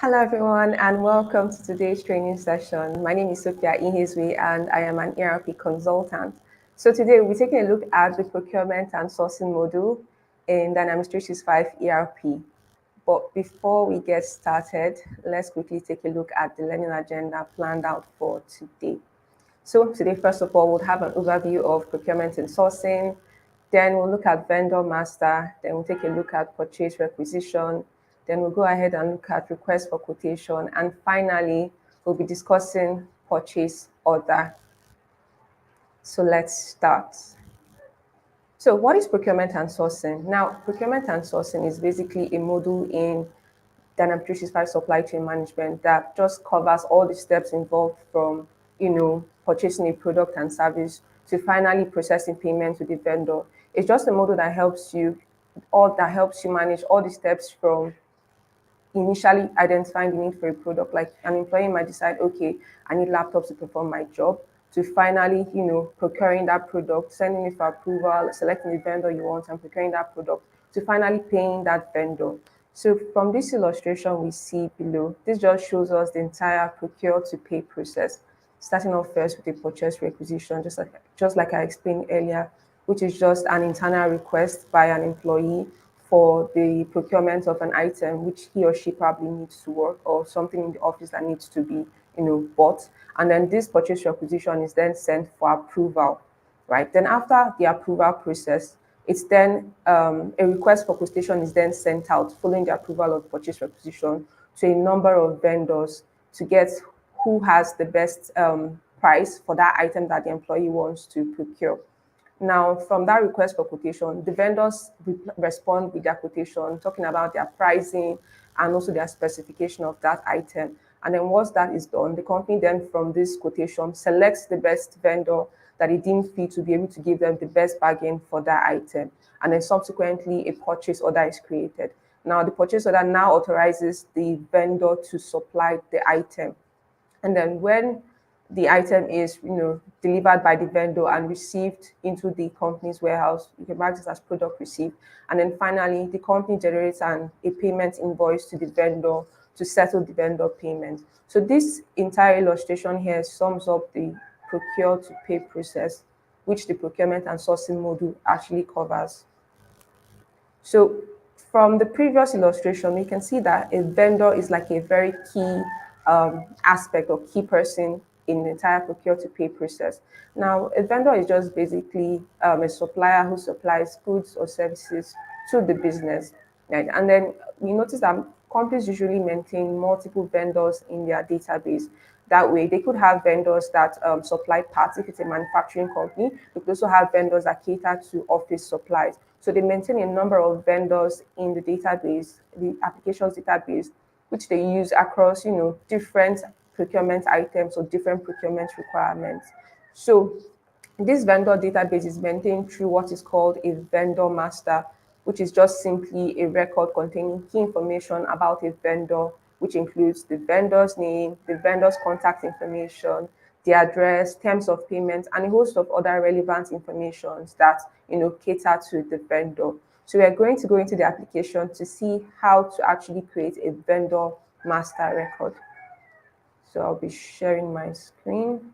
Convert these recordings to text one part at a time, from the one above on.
Hello, everyone, and welcome to today's training session. My name is Sophia Ihizwe, and I am an ERP consultant. So today we're taking a look at the procurement and sourcing module in Dynamics 365 ERP. But before we get started, let's quickly take a look at the learning agenda planned out for today. So today, first of all, we'll have an overview of procurement and sourcing. Then we'll look at vendor master. Then we'll take a look at purchase requisition. Then we'll go ahead and look at request for quotation. And finally, we'll be discussing purchase order. So let's start. So what is procurement and sourcing? Now, procurement and sourcing is basically a module in Dynamics 365 supply chain management that just covers all the steps involved from, purchasing a product and service to finally processing payment to the vendor. It's just a model that helps you manage all the steps from initially identifying the need for a product. Like an employee might decide, okay, I need laptops to perform my job, to finally, procuring that product, sending it for approval, selecting the vendor you want and procuring that product, to finally paying that vendor. So from this illustration we see below, this just shows us the entire procure to pay process, starting off first with a purchase requisition, just like I explained earlier, which is just an internal request by an employee for the procurement of an item which he or she probably needs to work, or something in the office that needs to be, bought. And then this purchase requisition is then sent for approval, right? Then after the approval process, it's then a request for quotation is then sent out following the approval of purchase requisition to a number of vendors to get who has the best price for that item that the employee wants to procure. Now, from that request for quotation, the vendors respond with their quotation, talking about their pricing and also their specification of that item. And then once that is done, the company then from this quotation selects the best vendor that it deemed fit to be able to give them the best bargain for that item. And then subsequently, a purchase order is created. Now, the purchase order now authorizes the vendor to supply the item. And then when the item is, delivered by the vendor and received into the company's warehouse, you can mark this as product received. And then finally, the company generates a payment invoice to the vendor to settle the vendor payment. So this entire illustration here sums up the procure to pay process, which the procurement and sourcing module actually covers. So from the previous illustration, you can see that a vendor is like a very key aspect or key person in the entire procure to pay process. Now, a vendor is just basically a supplier who supplies goods or services to the business. Right? And then we notice that companies usually maintain multiple vendors in their database. That way, they could have vendors that supply parts. If it's a manufacturing company, they could also have vendors that cater to office supplies. So they maintain a number of vendors in the database, the applications database, which they use across, different procurement items or different procurement requirements. So this vendor database is maintained through what is called a vendor master, which is just simply a record containing key information about a vendor, which includes the vendor's name, the vendor's contact information, the address, terms of payment, and a host of other relevant information that cater to the vendor. So we are going to go into the application to see how to actually create a vendor master record. So I'll be sharing my screen.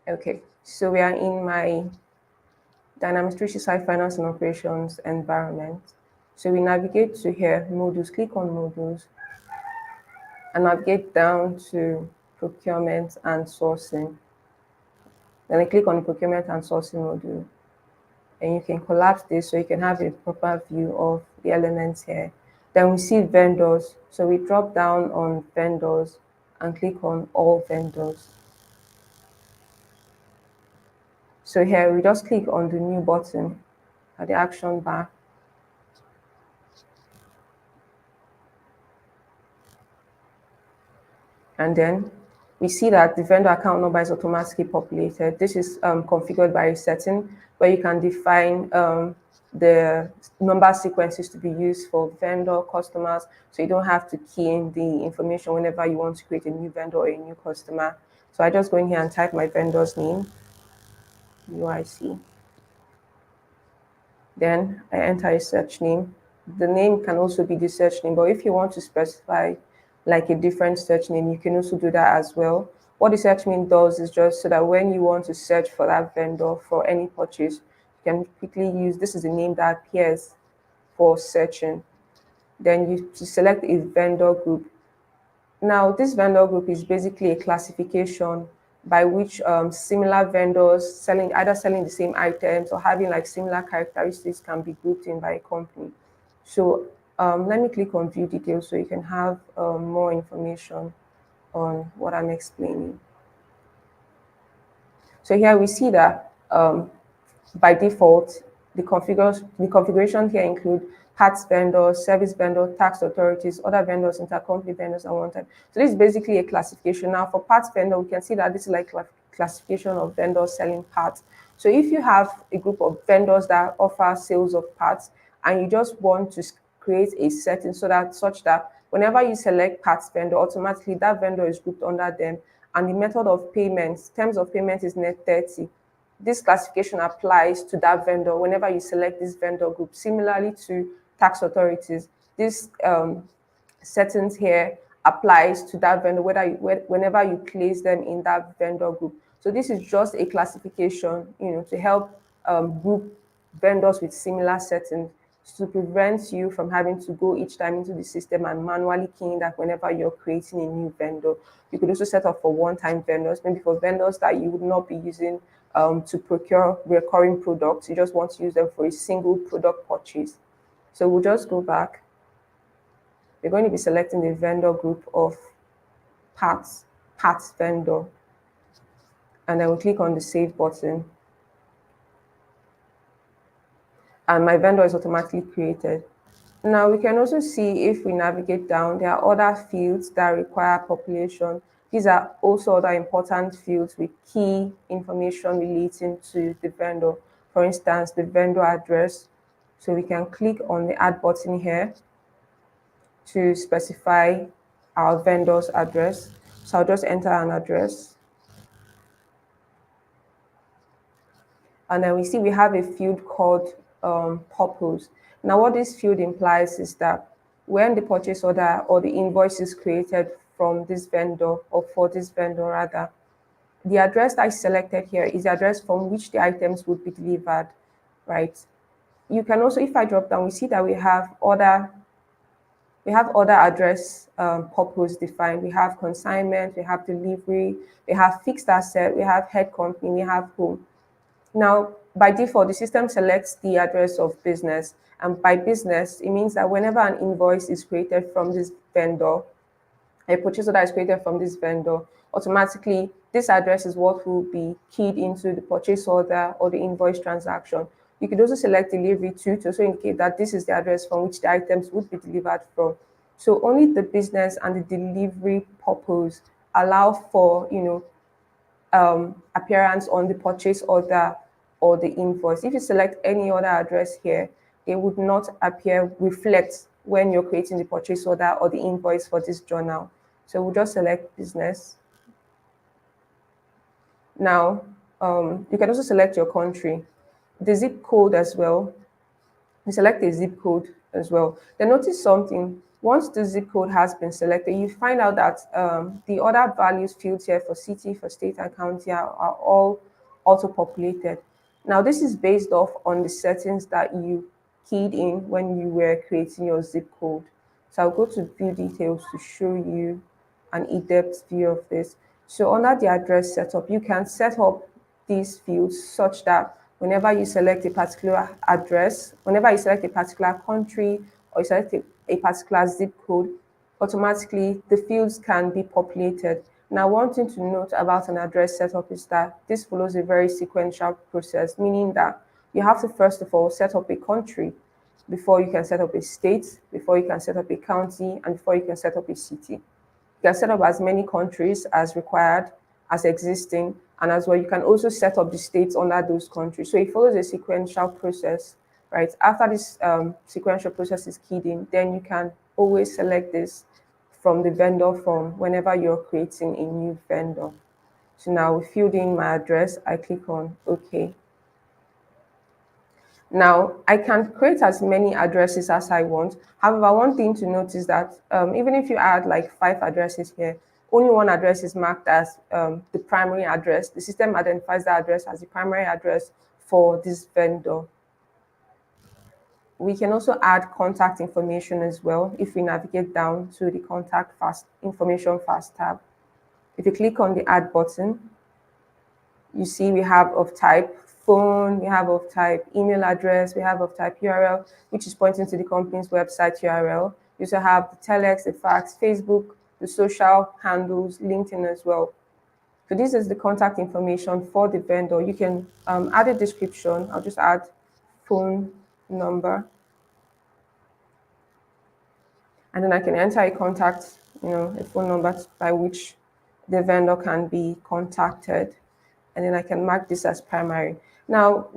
Okay, so we are in my Dynamics 365 Finance and Operations environment. So we navigate to here, modules, click on modules, and navigate down to procurement and sourcing. Then I click on the procurement and sourcing module. And you can collapse this so you can have a proper view of the elements here. Then we see vendors. So we drop down on vendors and click on all vendors. So here we just click on the new button at the action bar. And then we see that the vendor account number is automatically populated. This is configured by a setting where you can define the number sequences to be used for vendor customers, so you don't have to key in the information whenever you want to create a new vendor or a new customer. So I just go in here and type my vendor's name. UIC. Then I enter a search name. The name can also be the search name, but if you want to specify like a different search name, you can also do that as well. What the search name does is just so that when you want to search for that vendor for any purchase, you can quickly use this is the name that appears for searching. Then you select a vendor group. Now, this vendor group is basically a classification by which similar vendors selling the same items or having like similar characteristics can be grouped in by a company. So let me click on view details so you can have more information on what I'm explaining. So here we see that by default, the configuration here include parts vendors, service vendor, tax authorities, other vendors, intercompany vendors, and one time. So this is basically a classification. Now for parts vendor, we can see that this is like classification of vendors selling parts. So if you have a group of vendors that offer sales of parts and you just want to create a setting so that such that whenever you select parts vendor, automatically that vendor is grouped under them and the method of payments, terms of payment is net 30. This classification applies to that vendor whenever you select this vendor group. Similarly to tax authorities, this settings here applies to that vendor whenever you place them in that vendor group. So this is just a classification, to help group vendors with similar settings to prevent you from having to go each time into the system and manually keying that whenever you're creating a new vendor. You could also set up for one-time vendors, maybe for vendors that you would not be using to procure recurring products. You just want to use them for a single product purchase. So we'll just go back. We're going to be selecting the vendor group of parts vendor. And then we'll click on the save button. And my vendor is automatically created. Now we can also see if we navigate down, there are other fields that require population. These are also other important fields with key information relating to the vendor. For instance, the vendor address. So we can click on the add button here to specify our vendor's address. So I'll just enter an address. And then we see we have a field called purpose. Now what this field implies is that when the purchase order or the invoice is created from this vendor or for this vendor rather, the address that is selected here is the address from which the items would be delivered, right? You can also, if I drop down, we see that we have other address purpose defined. We have consignment, we have delivery, we have fixed asset, we have head company, we have home. Now, by default, the system selects the address of business. And by business, it means that whenever an invoice is created from this vendor, a purchase order is created from this vendor, automatically this address is what will be keyed into the purchase order or the invoice transaction. You could also select delivery to also indicate that this is the address from which the items would be delivered from. So only the business and the delivery purpose allow for, appearance on the purchase order or the invoice. If you select any other address here, it would not reflect when you're creating the purchase order or the invoice for this journal. So we'll just select business. Now, you can also select your country, the zip code as well. You select a zip code as well. Then notice something. Once the zip code has been selected, you find out that the other values fields here for city, for state, and county are all auto-populated. Now, this is based off on the settings that you keyed in when you were creating your zip code. So I'll go to view details to show you an in-depth view of this. So under the address setup, you can set up these fields such that whenever you select a particular address, whenever you select a particular country or you select a particular zip code, automatically the fields can be populated. Now, one thing to note about an address setup is that this follows a very sequential process, meaning that you have to first of all set up a country before you can set up a state, before you can set up a county, and before you can set up a city. You can set up as many countries as required, as existing, and as well, you can also set up the states under those countries. So it follows a sequential process, right? After this sequential process is keyed in, then you can always select this from the vendor form whenever you're creating a new vendor. So now we filled in my address. I click on OK. Now, I can create as many addresses as I want. However, one thing to note is that even if you add like 5 addresses here, only one address is marked as the primary address. The system identifies that address as the primary address for this vendor. We can also add contact information as well if we navigate down to the contact information fast tab. If you click on the add button, you see we have of type phone, we have of type email address, we have of type URL, which is pointing to the company's website URL. You also have the telex, the fax, Facebook, the social handles, LinkedIn as well. So this is the contact information for the vendor. You can add a description. I'll just add phone number. And then I can enter a contact, a phone number by which the vendor can be contacted. And then I can mark this as primary. Now,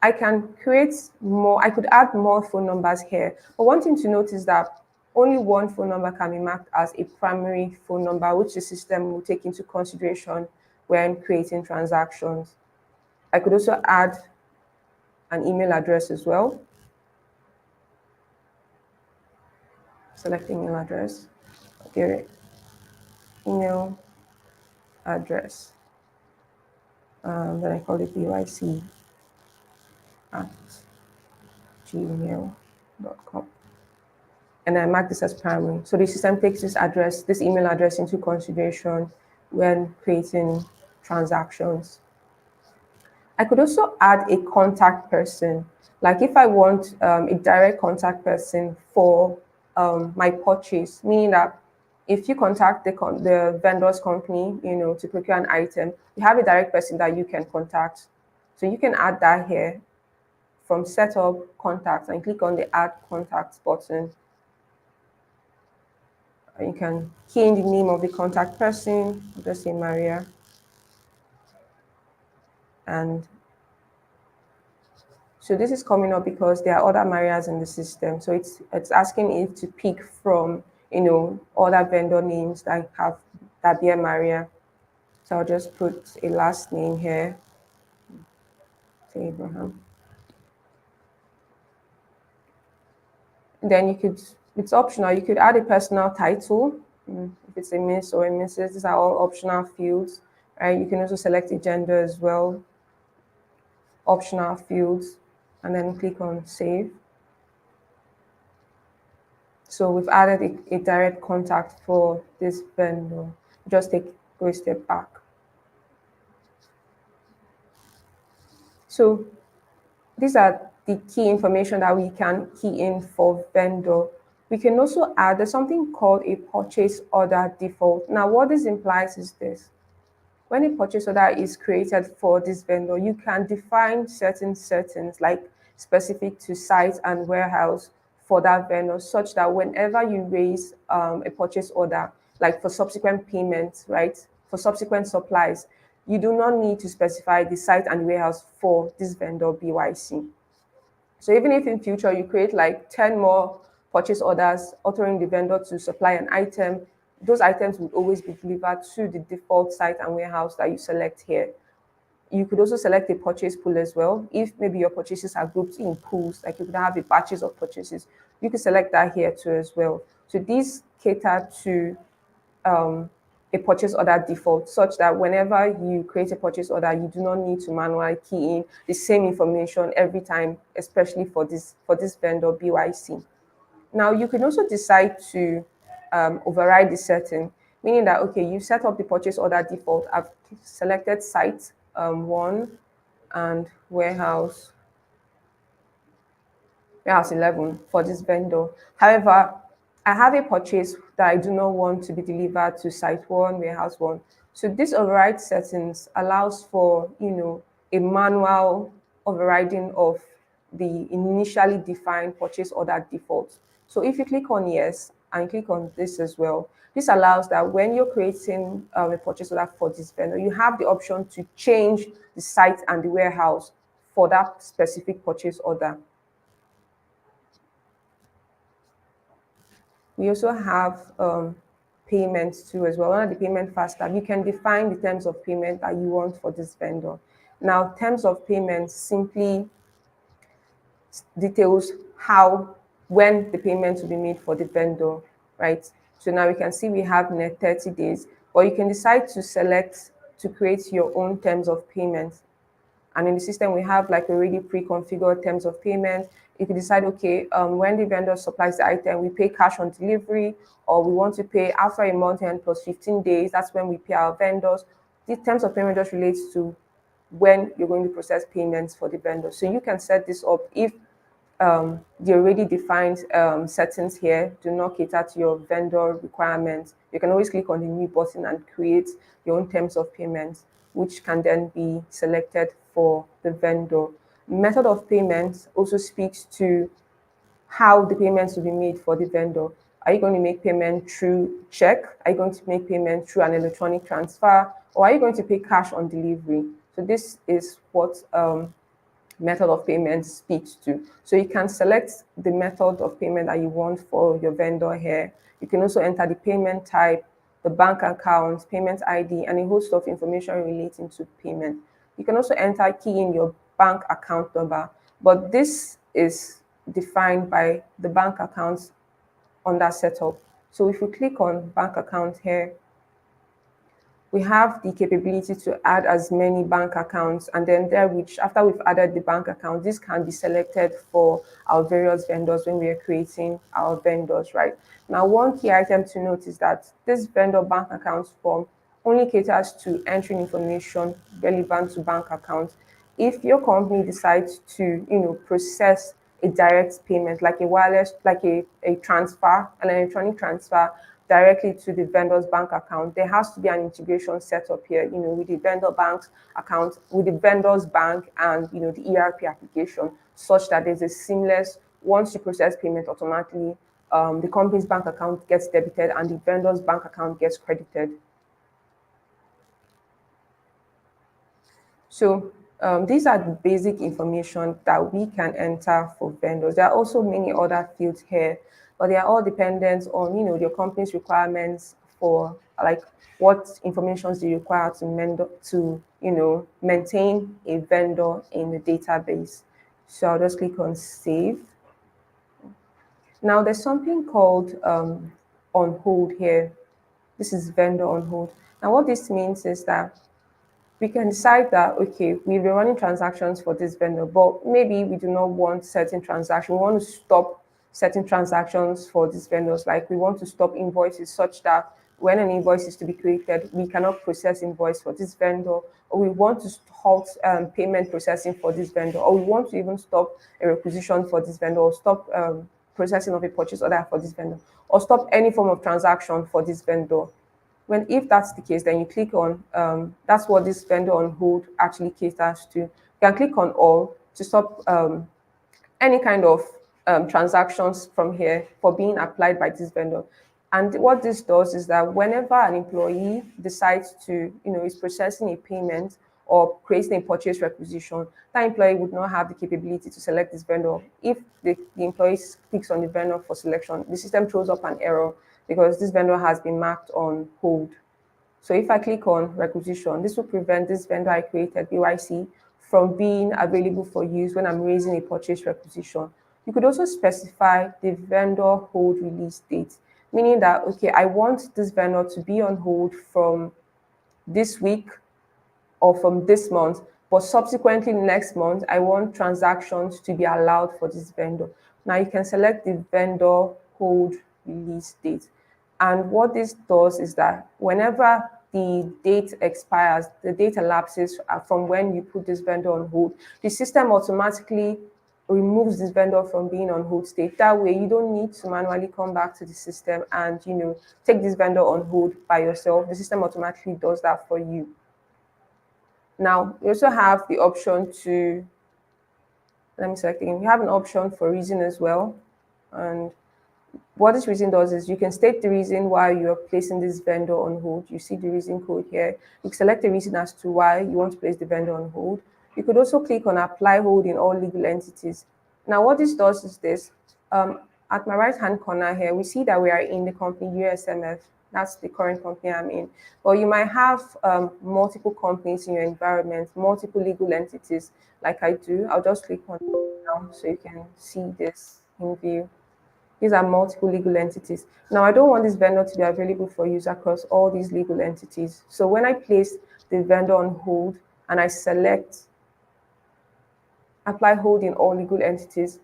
I can create more, I could add more phone numbers here. But one thing to note is that only one phone number can be marked as a primary phone number, which the system will take into consideration when creating transactions. I could also add an email address as well. Select email address. Okay, email address. Then I call it byc at gmail.com. And I mark this as primary. So the system takes this email address into consideration when creating transactions. I could also add a contact person. Like if I want a direct contact person for my purchase, meaning that if you contact the vendor's company, to procure an item, you have a direct person that you can contact. So you can add that here from setup contacts and click on the add contacts button. You can key in the name of the contact person, I'll just say Maria. And so this is coming up because there are other Marias in the system. So it's asking it to pick from, other vendor names that bear Maria. So I'll just put a last name here, say Abraham. Then it's optional. You could add a personal title, if it's a Miss or a Mrs. These are all optional fields, right? You can also select a gender as well, optional fields, and then click on save. So we've added a direct contact for this vendor. Just go a step back. So these are the key information that we can key in for vendor. We can also add, there's something called a purchase order default. Now, what this implies is this. When a purchase order is created for this vendor, you can define certain settings like specific to site and warehouse for that vendor, such that whenever you raise a purchase order, like for subsequent payments, right, for subsequent supplies, you do not need to specify the site and warehouse for this vendor BYC. So even if in future you create like 10 more purchase orders authoring the vendor to supply an item, those items would always be delivered to the default site and warehouse that you select here. You could also select a purchase pool as well. If maybe your purchases are grouped in pools, like you could have a batches of purchases, you could select that here too as well. So these cater to a purchase order default, such that whenever you create a purchase order, you do not need to manually key in the same information every time, especially for this vendor BYC. Now, you can also decide to override the setting, meaning that, okay, you set up the purchase order default. I've selected site 1 and warehouse 11 for this vendor. However, I have a purchase that I do not want to be delivered to site 1, warehouse 1. So this override settings allows for, a manual overriding of the initially defined purchase order default. So if you click on yes and click on this as well, this allows that when you're creating a purchase order for this vendor, you have the option to change the site and the warehouse for that specific purchase order. We also have payment too as well, run the payment faster, you can define the terms of payment that you want for this vendor. Now, terms of payment simply details how, when the payment will be made for the vendor, right? So now we can see we have net 30 days, or you can decide to select to create your own terms of payment. And in the system, we have like already pre-configured terms of payment. You can decide, okay, when the vendor supplies the item, we pay cash on delivery, or we want to pay after a month and plus 15 days. That's when we pay our vendors. The terms of payment just relates to when you're going to process payments for the vendor. So you can set this up if the already defined settings here do not cater to your vendor requirements. You can always click on the new button and create your own terms of payment, which can then be selected for the vendor. Method of payment also speaks to how the payments will be made for the vendor. Are you going to make payment through check? Are you going to make payment through an electronic transfer? Or are you going to pay cash on delivery? So this is what method of payment speaks to. So you can select the method of payment that you want for your vendor here. You can also enter the payment type, the bank account, payment ID, and a host of information relating to payment. You can also enter, key in your bank account number, but this is defined by the bank accounts on that setup. So if we click on bank account here, we have the capability to add as many bank accounts, and then there, which after we've added the bank account, this can be selected for our various vendors when we are creating our vendors, right? Now, one key item to note is that this vendor bank account form only caters to entering information relevant to bank accounts. If your company decides to, process a direct payment, like a wireless, like a transfer, an electronic transfer directly to the vendor's bank account, there has to be an integration set up here, with the vendor bank's account, with the vendor's bank, and the ERP application, such that there's a seamless, once you process payment automatically, the company's bank account gets debited and the vendor's bank account gets credited. So these are the basic information that we can enter for vendors. There are also many other fields here, but they are all dependent on your company's requirements for like what information do you require to maintain a vendor in the database. So I'll just click on save. Now there's something called on hold here. This is vendor on hold. Now what this means is that we can decide that, okay, we've been running transactions for this vendor, but maybe we do not want certain transactions. We want to stop certain transactions for these vendors. Like we want to stop invoices such that when an invoice is to be created, we cannot process invoice for this vendor, or we want to halt payment processing for this vendor, or we want to even stop a requisition for this vendor, or stop processing of a purchase order for this vendor, or stop any form of transaction for this vendor. If that's the case, then you click on that's what this vendor on hold actually caters to. You can click on all to stop any kind of transactions from here for being applied by this vendor. And what this does is that whenever an employee decides to, is processing a payment or creating a purchase requisition, that employee would not have the capability to select this vendor. If the employee clicks on the vendor for selection, the system throws up an error because this vendor has been marked on hold. So if I click on requisition, this will prevent this vendor I created, BYC, from being available for use when I'm raising a purchase requisition. You could also specify the vendor hold release date, meaning that, okay, I want this vendor to be on hold from this week or from this month, but subsequently next month, I want transactions to be allowed for this vendor. Now you can select the vendor hold release date. And what this does is that whenever the date expires, the date elapses from when you put this vendor on hold, the system automatically removes this vendor from being on hold state. That way, you don't need to manually come back to the system and take this vendor on hold by yourself. The system automatically does that for you. Now, we also have the option to, let me select again. We have an option for reason as well. And what this reason does is you can state the reason why you're placing this vendor on hold. You see the reason code here. You can select the reason as to why you want to place the vendor on hold. You could also click on apply hold in all legal entities. Now, what this does is this. At my right-hand corner here, we see that we are in the company USMF. That's the current company I'm in. But you might have multiple companies in your environment, multiple legal entities, like I do. I'll just click on it now so you can see this in view. These are multiple legal entities. Now, I don't want this vendor to be available for use across all these legal entities. So when I place the vendor on hold and I select apply hold in all legal entities,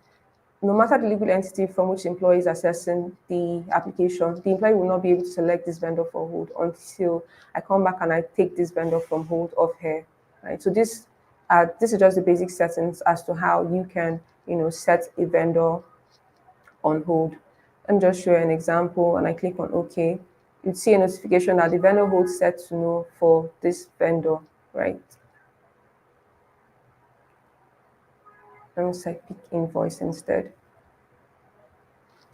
no matter the legal entity from which the employee is accessing the application, the employee will not be able to select this vendor for hold until I come back and I take this vendor from hold of her. Right. So this is just the basic settings as to how you can, set a vendor on hold. Let me just show you an example and I click on OK. You'd see a notification that the vendor hold set to no for this vendor, right? Let me say pick invoice instead.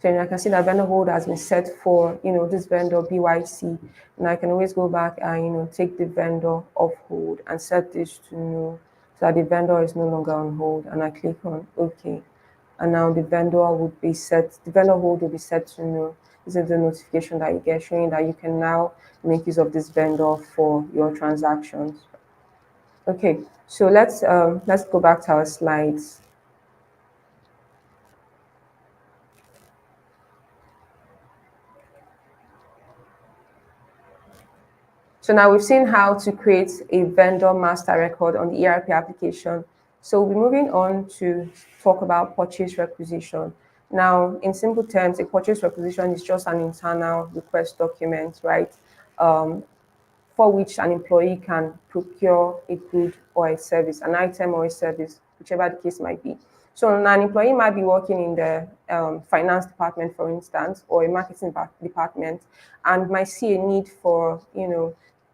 So I can see that vendor hold has been set for, this vendor BYC. And I can always go back and, take the vendor off hold and set this to no so that the vendor is no longer on hold. And I click on OK. And now the vendor hold will be set to no. This is the notification that you get showing that you can now make use of this vendor for your transactions. Okay, so let's go back to our slides. So now we've seen how to create a vendor master record on the ERP application. So we'll be moving on to talk about purchase requisition. Now, in simple terms, a purchase requisition is just an internal request document, right? For which an employee can procure a good or a service, an item or a service, whichever the case might be. So an employee might be working in the finance department, for instance, or a marketing department, and might see a need for,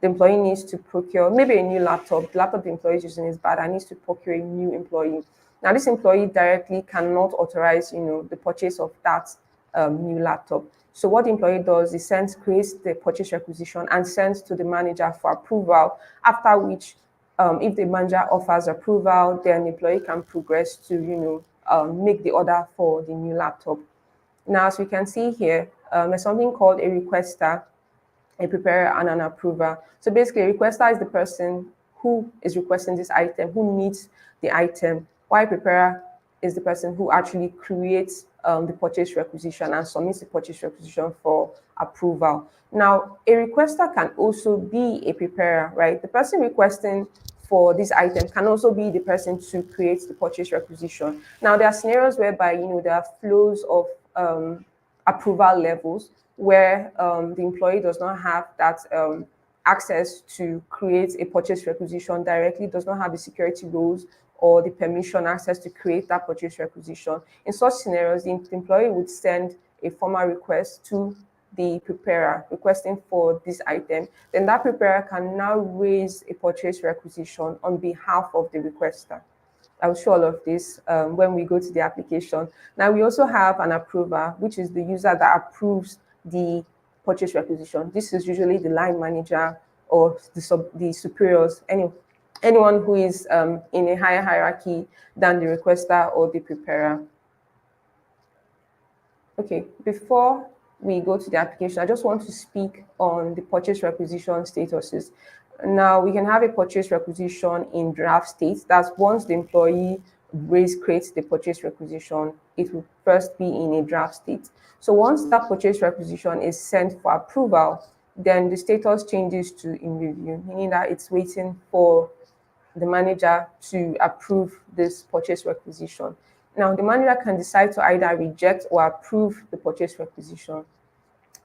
the employee needs to procure maybe a new laptop. The laptop the employee is using is bad and needs to procure a new employee. Now, this employee directly cannot authorize, the purchase of that new laptop. So what the employee does is creates the purchase requisition and sends to the manager for approval, after which if the manager offers approval, then the employee can progress to, make the order for the new laptop. Now, as we can see here, there's something called a requester, a preparer, and an approver. So basically, a requester is the person who is requesting this item, who needs the item, while a preparer is the person who actually creates the purchase requisition and submits the purchase requisition for approval. Now, a requester can also be a preparer, right? The person requesting for this item can also be the person to create the purchase requisition. Now, there are scenarios whereby, there are flows of approval levels where the employee does not have that access to create a purchase requisition directly, does not have the security rules or the permission access to create that purchase requisition. In such scenarios, the employee would send a formal request to the preparer requesting for this item. Then that preparer can now raise a purchase requisition on behalf of the requester. I'll show all of this when we go to the application. Now, we also have an approver, which is the user that approves the purchase requisition. This is usually the line manager or the superiors, anyone who is in a higher hierarchy than the requester or the preparer. Okay, before we go to the application, I just want to speak on the purchase requisition statuses. Now, we can have a purchase requisition in draft state. That's once the employee creates the purchase requisition, it will first be in a draft state. So once that purchase requisition is sent for approval, then the status changes to in review, meaning that it's waiting for the manager to approve this purchase requisition. Now, the manager can decide to either reject or approve the purchase requisition.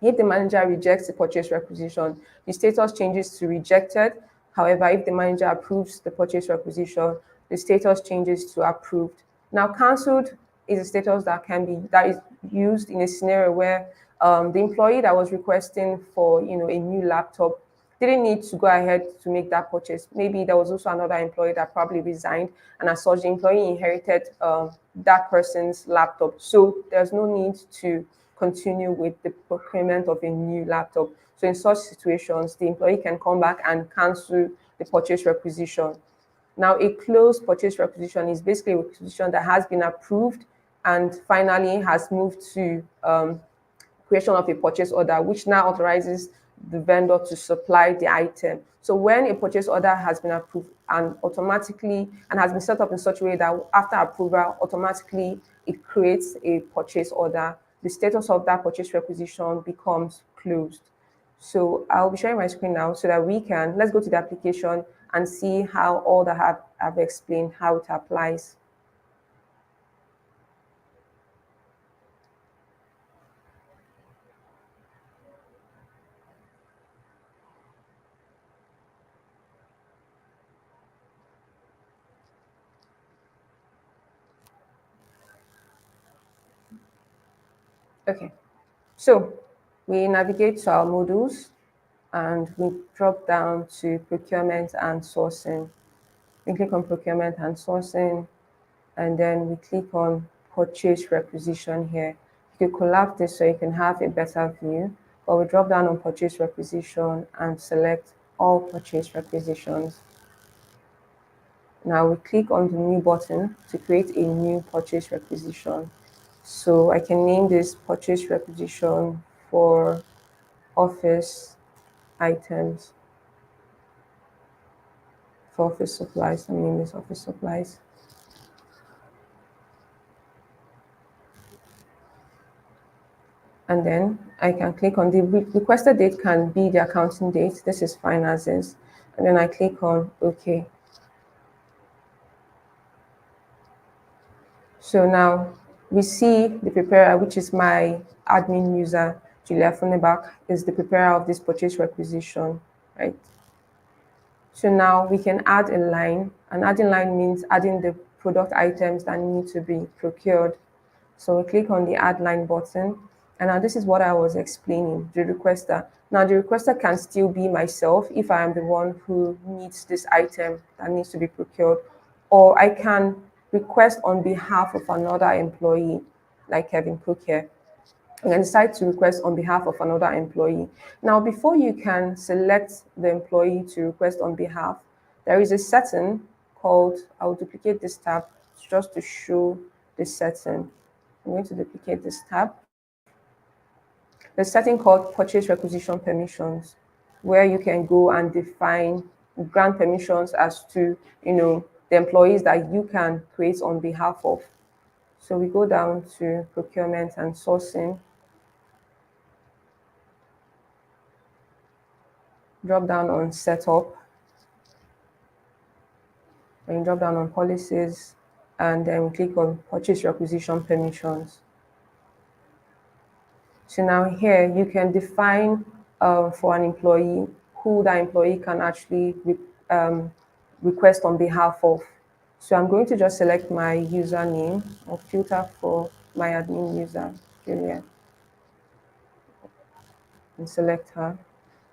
If the manager rejects the purchase requisition, the status changes to rejected. However, if the manager approves the purchase requisition, the status changes to approved. Now, cancelled is a status that is used in a scenario where the employee that was requesting for a new laptop didn't need to go ahead to make that purchase. Maybe there was also another employee that probably resigned, and as such, the employee inherited that person's laptop. So there's no need to continue with the procurement of a new laptop. So in such situations, the employee can come back and cancel the purchase requisition. Now, a closed purchase requisition is basically a requisition that has been approved and finally has moved to creation of a purchase order, which now authorizes the vendor to supply the item. So when a purchase order has been approved and automatically and has been set up in such a way that after approval, automatically it creates a purchase order, the status of that purchase requisition becomes closed. So I'll be sharing my screen now so that we can, let's go to the application and see how all that I've explained, how it applies. Okay, so we navigate to our modules and we drop down to procurement and sourcing. We click on procurement and sourcing, and then we click on purchase requisition here. You can collapse this so you can have a better view, but we drop down on purchase requisition and select all purchase requisitions. Now we click on the new button to create a new purchase requisition. So I can name this purchase requisition for office items, for office supplies. I name this office supplies. And then I can click on the requested date can be the accounting date. This is fine as is. And then I click on OK. So now we see the preparer, which is my admin user, Julia Funebach, is the preparer of this purchase requisition, right? So now we can add a line. An adding line means adding the product items that need to be procured. So we click on the add line button. And now this is what I was explaining, the requester. Now the requester can still be myself if I am the one who needs this item that needs to be procured, or I can request on behalf of another employee, like Kevin Cook here. You can decide to request on behalf of another employee. Now, before you can select the employee to request on behalf, there is a setting called, I'll duplicate this tab just to show the setting. I'm going to duplicate this tab. The setting called Purchase Requisition Permissions, where you can go and define, grant permissions as to, the employees that you can create on behalf of. So we go down to Procurement and Sourcing, drop down on Setup, and drop down on Policies, and then we click on Purchase Requisition Permissions. So now here you can define for an employee who that employee can actually request on behalf of. So I'm going to just select my username or filter for my admin user, Julia, and select her.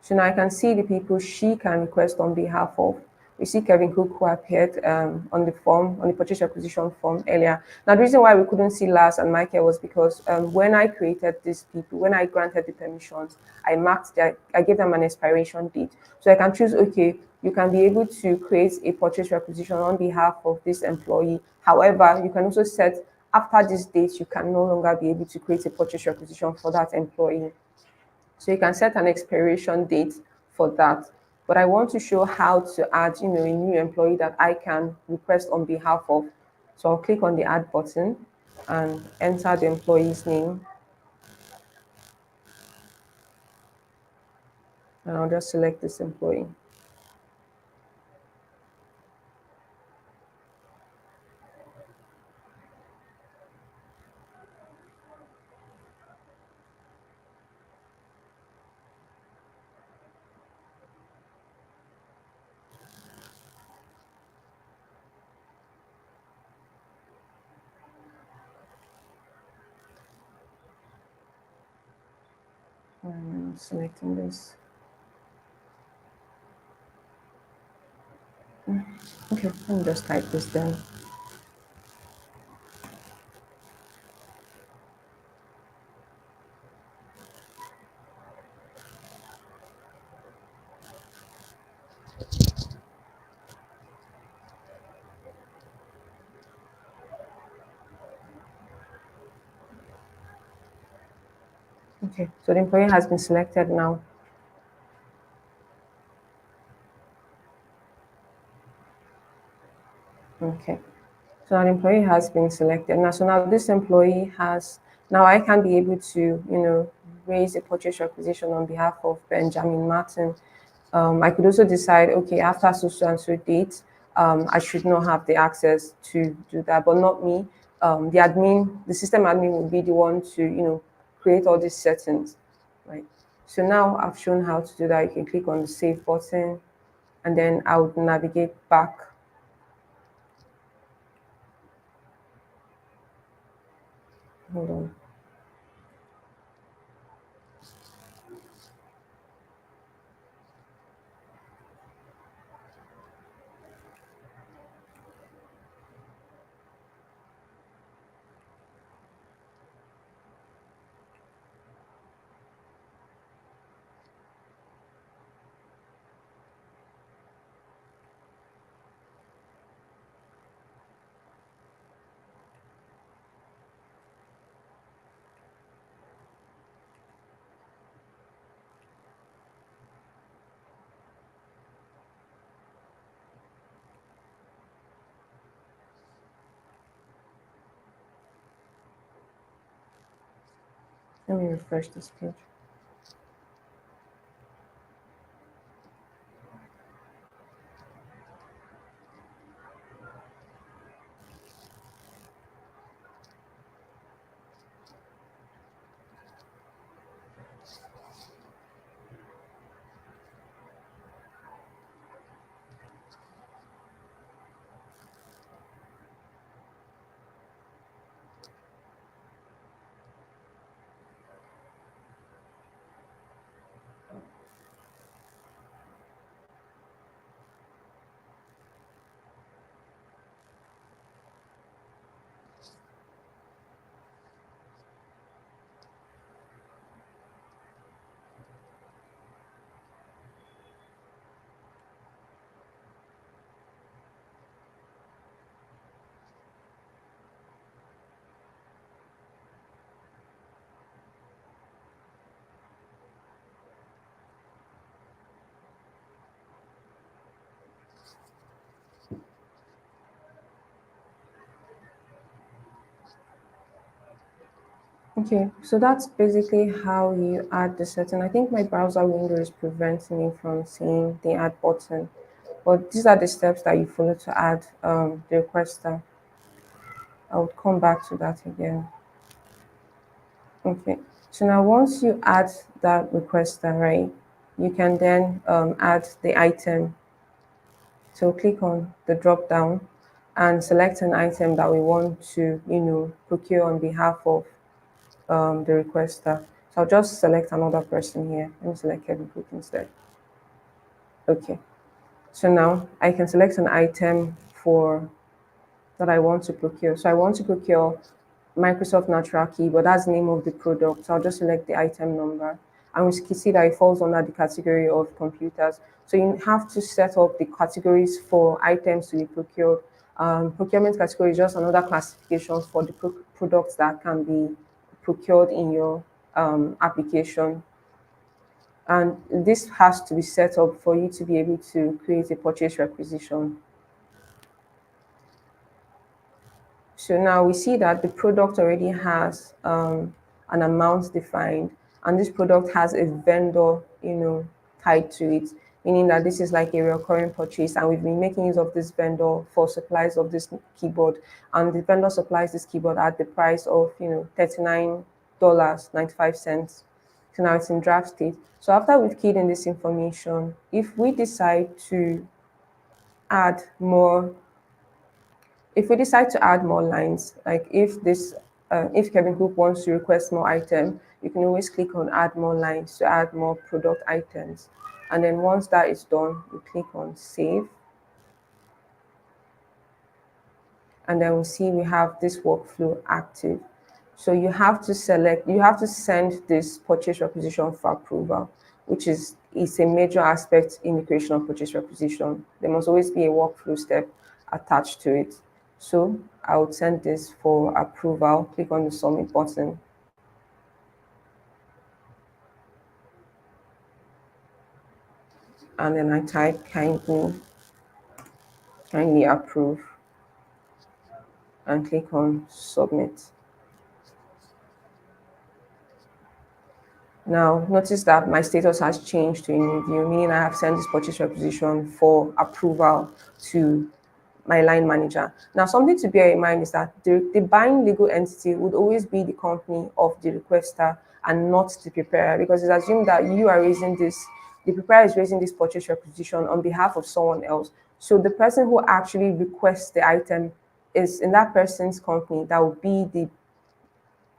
So now I can see the people she can request on behalf of. We see Kevin Cook, who appeared on the form, on the purchase requisition form earlier. Now, the reason why we couldn't see Lars and Michael was because when I created these people, when I granted the permissions, I marked that, I gave them an expiration date. So I can choose, okay, you can be able to create a purchase requisition on behalf of this employee. However, you can also set after this date, you can no longer be able to create a purchase requisition for that employee. So you can set an expiration date for that. But I want to show how to add, a new employee that I can request on behalf of. So I'll click on the add button and enter the employee's name. And I'll just select this employee. Selecting this. Okay, let me just type this down. Okay, so the employee has been selected now. Okay. So an employee has been selected. Now, so now this employee has, now I can be able to, raise a purchase requisition on behalf of Benjamin Martin. I could also decide, okay, after so and so date, I should not have the access to do that, but not me. The admin, the system admin will be the one to, create all these settings, right? So now I've shown how to do that. You can click on the save button and then I would navigate back. Hold on. Let me refresh this page. Okay, so that's basically how you add the setting. I think my browser window is preventing me from seeing the add button, but these are the steps that you follow to add the requester. I would come back to that again. Okay, so now once you add that requester, right, you can then add the item. So click on the drop down and select an item that we want to, procure on behalf of the requester. So I'll just select another person here. Let me select Kevin Cook instead. Okay. So now I can select an item for that I want to procure. So I want to procure Microsoft Natural Keyboard. That's the name of the product. So I'll just select the item number. And we can see that it falls under the category of computers. So you have to set up the categories for items to be procured. Procurement category is just another classification for the products that can be procured in your application. And this has to be set up for you to be able to create a purchase requisition. So now we see that the product already has an amount defined, and this product has a vendor, tied to it, meaning that this is like a recurring purchase, and we've been making use of this vendor for supplies of this keyboard, and the vendor supplies this keyboard at the price of $39.95. So now it's in draft state. So after we've keyed in this information, if we decide to add more if we decide to add more lines, like if Kevin Group wants to request more items, you can always click on add more lines to add more product items. And then once that is done, you click on save. And then we see we have this workflow active. So you have to send this purchase requisition for approval, which is a major aspect in the creation of purchase requisition. There must always be a workflow step attached to it. So I would send this for approval, click on the submit button. And then I type kindly approve. and click on submit. Now, notice that my status has changed to in review, meaning I have sent this purchase requisition for approval to my line manager. Now, something to bear in mind is that the buying legal entity would always be the company of the requester and not the preparer, because it's assumed that you are raising this, the preparer is raising this purchase requisition on behalf of someone else. So the person who actually requests the item is in that person's company that will be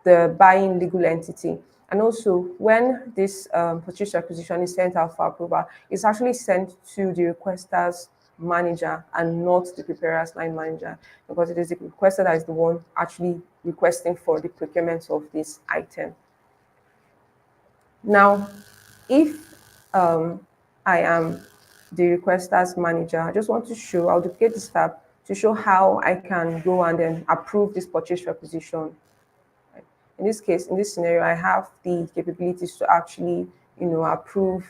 the buying legal entity. And also, when this purchase requisition is sent out for approval, it's actually sent to the requester's manager and not the preparer's line manager, because it is the requester that is the one actually requesting for the procurement of this item. Now, if I am the requester's manager, I just want to show, I'll duplicate this tab to show how I can go and then approve this purchase requisition. In this case, in this scenario, I have the capabilities to actually, approve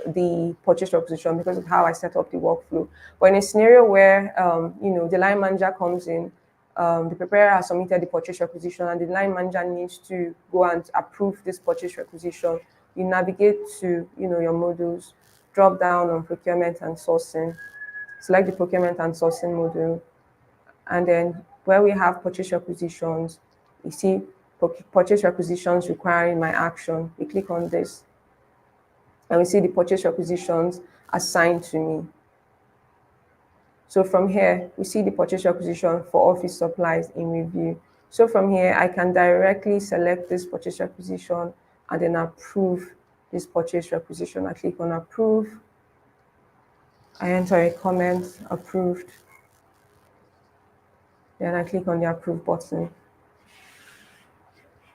the purchase requisition because of how I set up the workflow. But in a scenario where, the line manager comes in, the preparer has submitted the purchase requisition and the line manager needs to go and approve this purchase requisition, you navigate to, your modules, drop down on procurement and sourcing, select the procurement and sourcing module, and then where we have purchase requisitions, you see purchase requisitions requiring my action. We click on this and we see the purchase requisitions assigned to me. So from here, we see the purchase requisition for office supplies in review. So from here, I can directly select this purchase requisition and then approve this purchase requisition. I click on approve. I enter a comment, approved. Then I click on the approve button.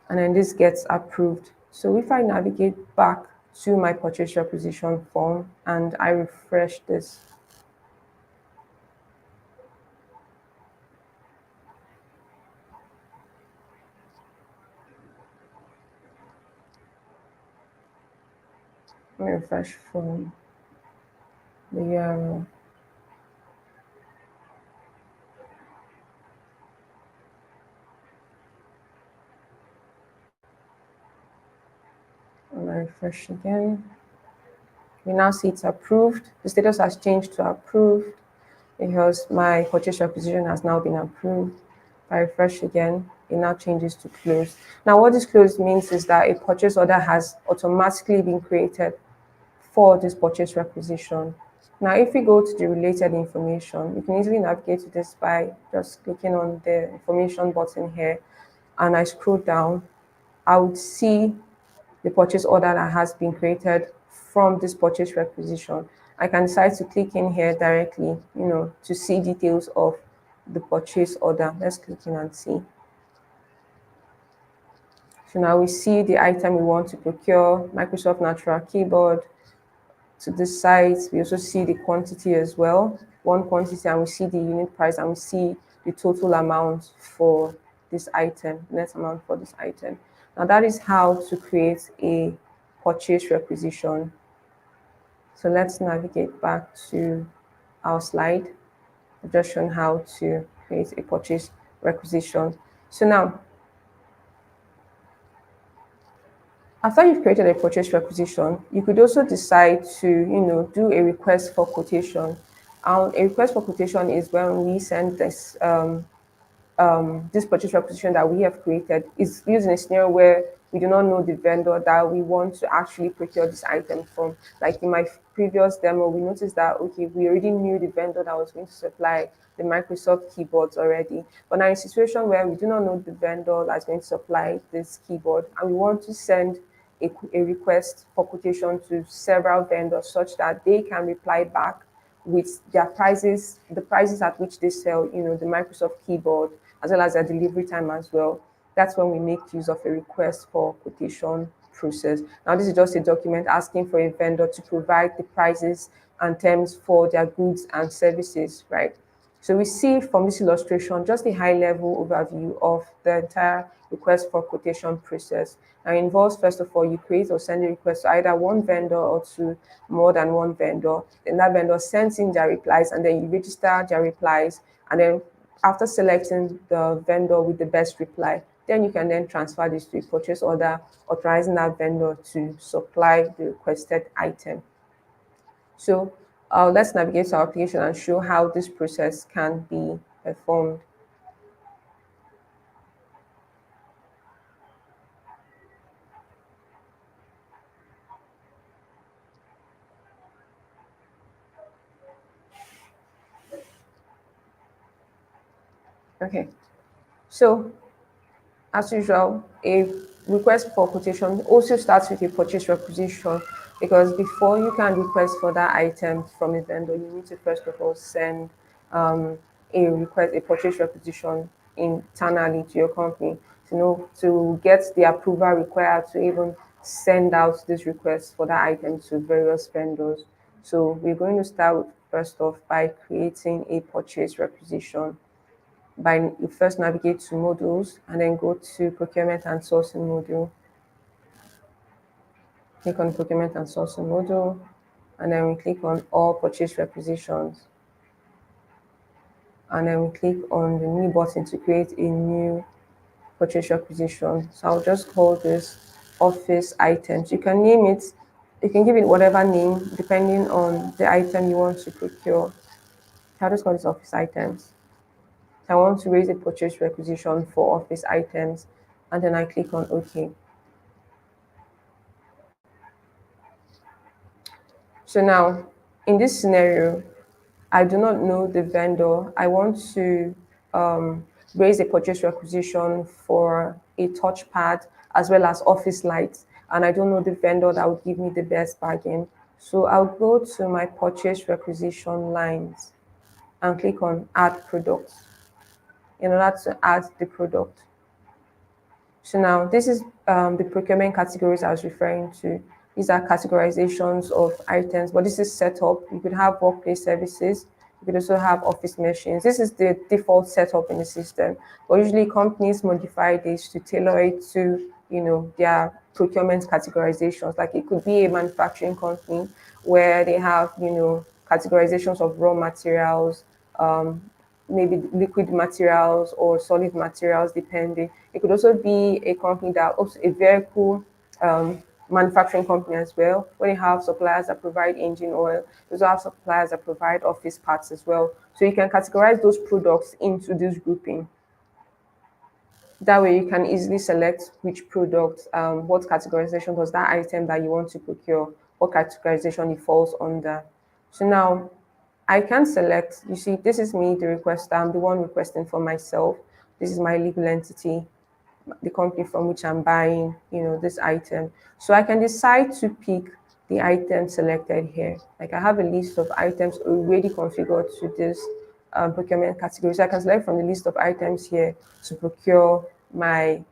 And then this gets approved. So if I navigate back to my purchase requisition form and I refresh this, let me refresh from the URL. And I refresh again. We now see it's approved. The status has changed to approved because my purchase requisition has now been approved. If I refresh again, it now changes to closed. Now, what this closed means is that a purchase order has automatically been created for this purchase requisition. Now, if we go to the related information, you can easily navigate to this by just clicking on the information button here, and I scroll down, I would see the purchase order that has been created from this purchase requisition. I can decide to click in here directly, to see details of the purchase order. Let's click in and see. So now we see the item we want to procure, Microsoft Natural Keyboard. To this site, we also see the quantity as well, one quantity, and we see the unit price, and we see the total amount for this item, net amount for this item. Now that is how to create a purchase requisition. So let's navigate back to our slide. I've just shown how to create a purchase requisition. So now, after you've created a purchase requisition, you could also decide to, do a request for quotation. A request for quotation is when we send this this purchase requisition that we have created is used in a scenario where we do not know the vendor that we want to actually procure this item from. Like in my previous demo, we noticed that, okay, we already knew the vendor that was going to supply the Microsoft keyboards already. But now in a situation where we do not know the vendor that's going to supply this keyboard and we want to send a request for quotation to several vendors such that they can reply back with their prices, the prices at which they sell, the Microsoft keyboard, as well as their delivery time as well. That's when we make use of a request for quotation process. Now, this is just a document asking for a vendor to provide the prices and terms for their goods and services, right? So we see from this illustration just a high-level overview of the entire request for quotation process. And it involves, first of all, you create or send a request to either one vendor or to more than one vendor. Then that vendor sends in their replies, and then you register their replies. And then after selecting the vendor with the best reply, then you can then transfer this to a purchase order, authorizing that vendor to supply the requested item. So let's navigate to our application and show how this process can be performed. Okay, so as usual, a request for quotation also starts with a purchase requisition, because before you can request for that item from a vendor, you need to first of all send a purchase requisition internally to your company to know to get the approval required to even send out this request for that item to various vendors. So we're going to start with, first off, by creating a purchase requisition. By you first navigate to modules and then go to procurement and sourcing module. Click on procurement and sourcing module, and then we click on all purchase requisitions, and then we click on the new button to create a new purchase requisition. So I'll just call this office items. You can name it, you can give it whatever name depending on the item you want to procure. I'll just call this office items. I want to raise a purchase requisition for office items, and then I click on OK. So now, in this scenario, I do not know the vendor. I want to raise a purchase requisition for a touchpad as well as office lights, and I don't know the vendor that would give me the best bargain. So I'll go to my purchase requisition lines and click on Add Products in order to add the product. So now this is the procurement categories I was referring to. These are categorizations of items, but this is setup. You could have workplace services. You could also have office machines. This is the default setup in the system. But usually companies modify this to tailor it to, their procurement categorizations. Like it could be a manufacturing company where they have, categorizations of raw materials, maybe liquid materials or solid materials, depending. It could also be a company that also a vehicle manufacturing company as well, where you have suppliers that provide engine oil. You also have suppliers that provide office parts as well. So you can categorize those products into this grouping. That way you can easily select which product, what categorization does that item that you want to procure, what categorization it falls under. So now I can select, you see, this is me, the requester. I'm the one requesting for myself. This is my legal entity, the company from which I'm buying, this item. So I can decide to pick the item selected here. Like I have a list of items already configured to this procurement category. So I can select from the list of items here to procure the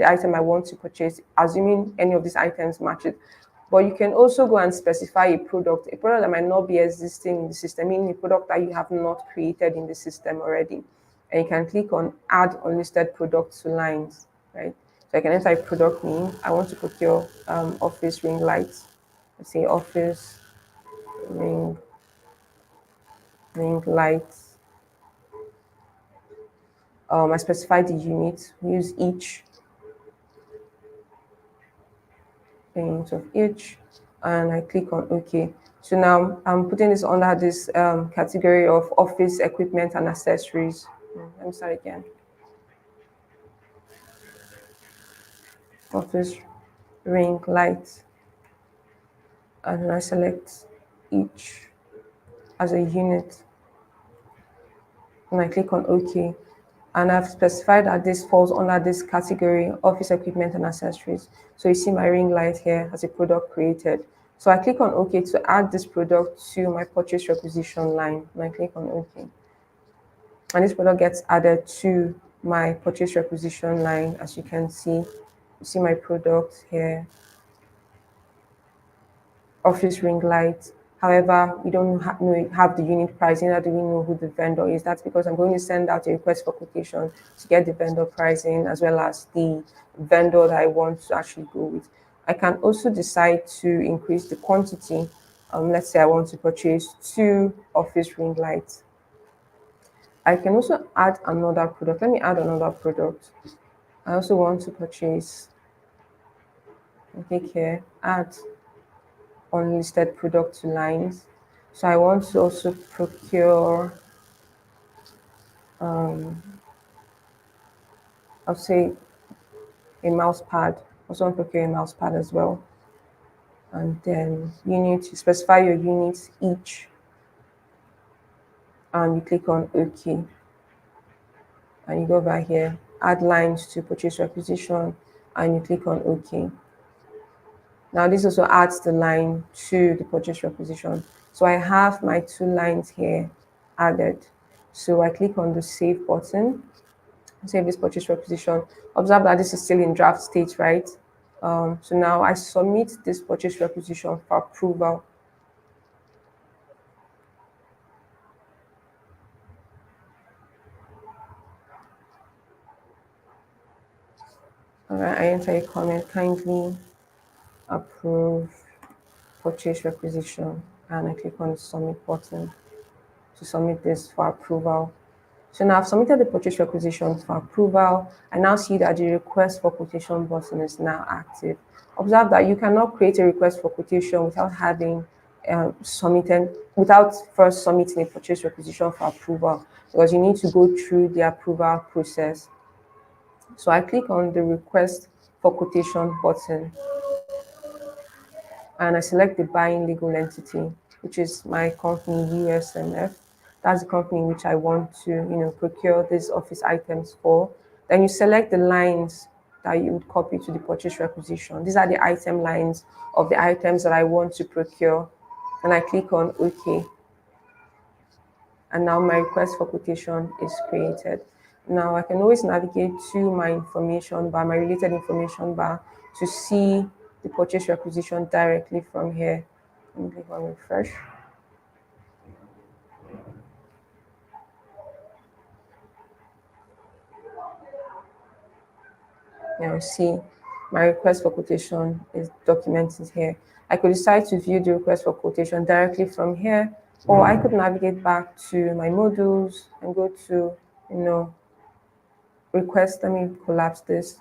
item I want to purchase, assuming any of these items match it. But you can also go and specify a product that might not be existing in the system, meaning a product that you have not created in the system already. And you can click on Add Unlisted Product to Lines, right? So I can enter a product name. I want to procure office ring lights. Let's say office ring lights. I specify the unit. We use each unit of each, and I click on OK. So now I'm putting this under this category of office equipment and accessories. Let me start again. Office ring light, and then I select each as a unit, and I click on OK. And I've specified that this falls under this category, office equipment and accessories. So you see my ring light here as a product created. So I click on OK to add this product to my purchase requisition line, and I click on OK. And this product gets added to my purchase requisition line. As you can see, you see my product here, office ring light. However, we don't have the unit price, neither do we know who the vendor is. That's because I'm going to send out a request for quotation to get the vendor pricing as well as the vendor that I want to actually go with. I can also decide to increase the quantity. Let's say I want to purchase 2 office ring lights. I can also add another product. Let me add another product. I also want to purchase. Click here, add unlisted product to lines. So I want to also procure, I'll say a mouse pad. Also want to procure a mouse pad as well. And then you need to specify your units each, and you click on OK. And you go over here, add lines to purchase requisition, and you click on OK. Now this also adds the line to the purchase requisition. So I have my two lines here added. So I click on the save button, save this purchase requisition. Observe that this is still in draft state, right? So now I submit this purchase requisition for approval. All right, I enter a comment, kindly approve purchase requisition, and I click on the submit button to submit this for approval. So now I've submitted the purchase requisition for approval. I now see that the request for quotation button is now active. Observe that you cannot create a request for quotation without having without first submitting a purchase requisition for approval, because you need to go through the approval process. So I click on the request for quotation button, and I select the buying legal entity, which is my company USMF. That's the company which I want to, procure these office items for. Then you select the lines that you would copy to the purchase requisition. These are the item lines of the items that I want to procure. And I click on OK. And now my request for quotation is created. Now I can always navigate to my information bar, my related information bar, to see the purchase requisition directly from here. Let me click on refresh. Now see my request for quotation is documented here. I could decide to view the request for quotation directly from here, or I could navigate back to my modules and go to, request. Let me collapse this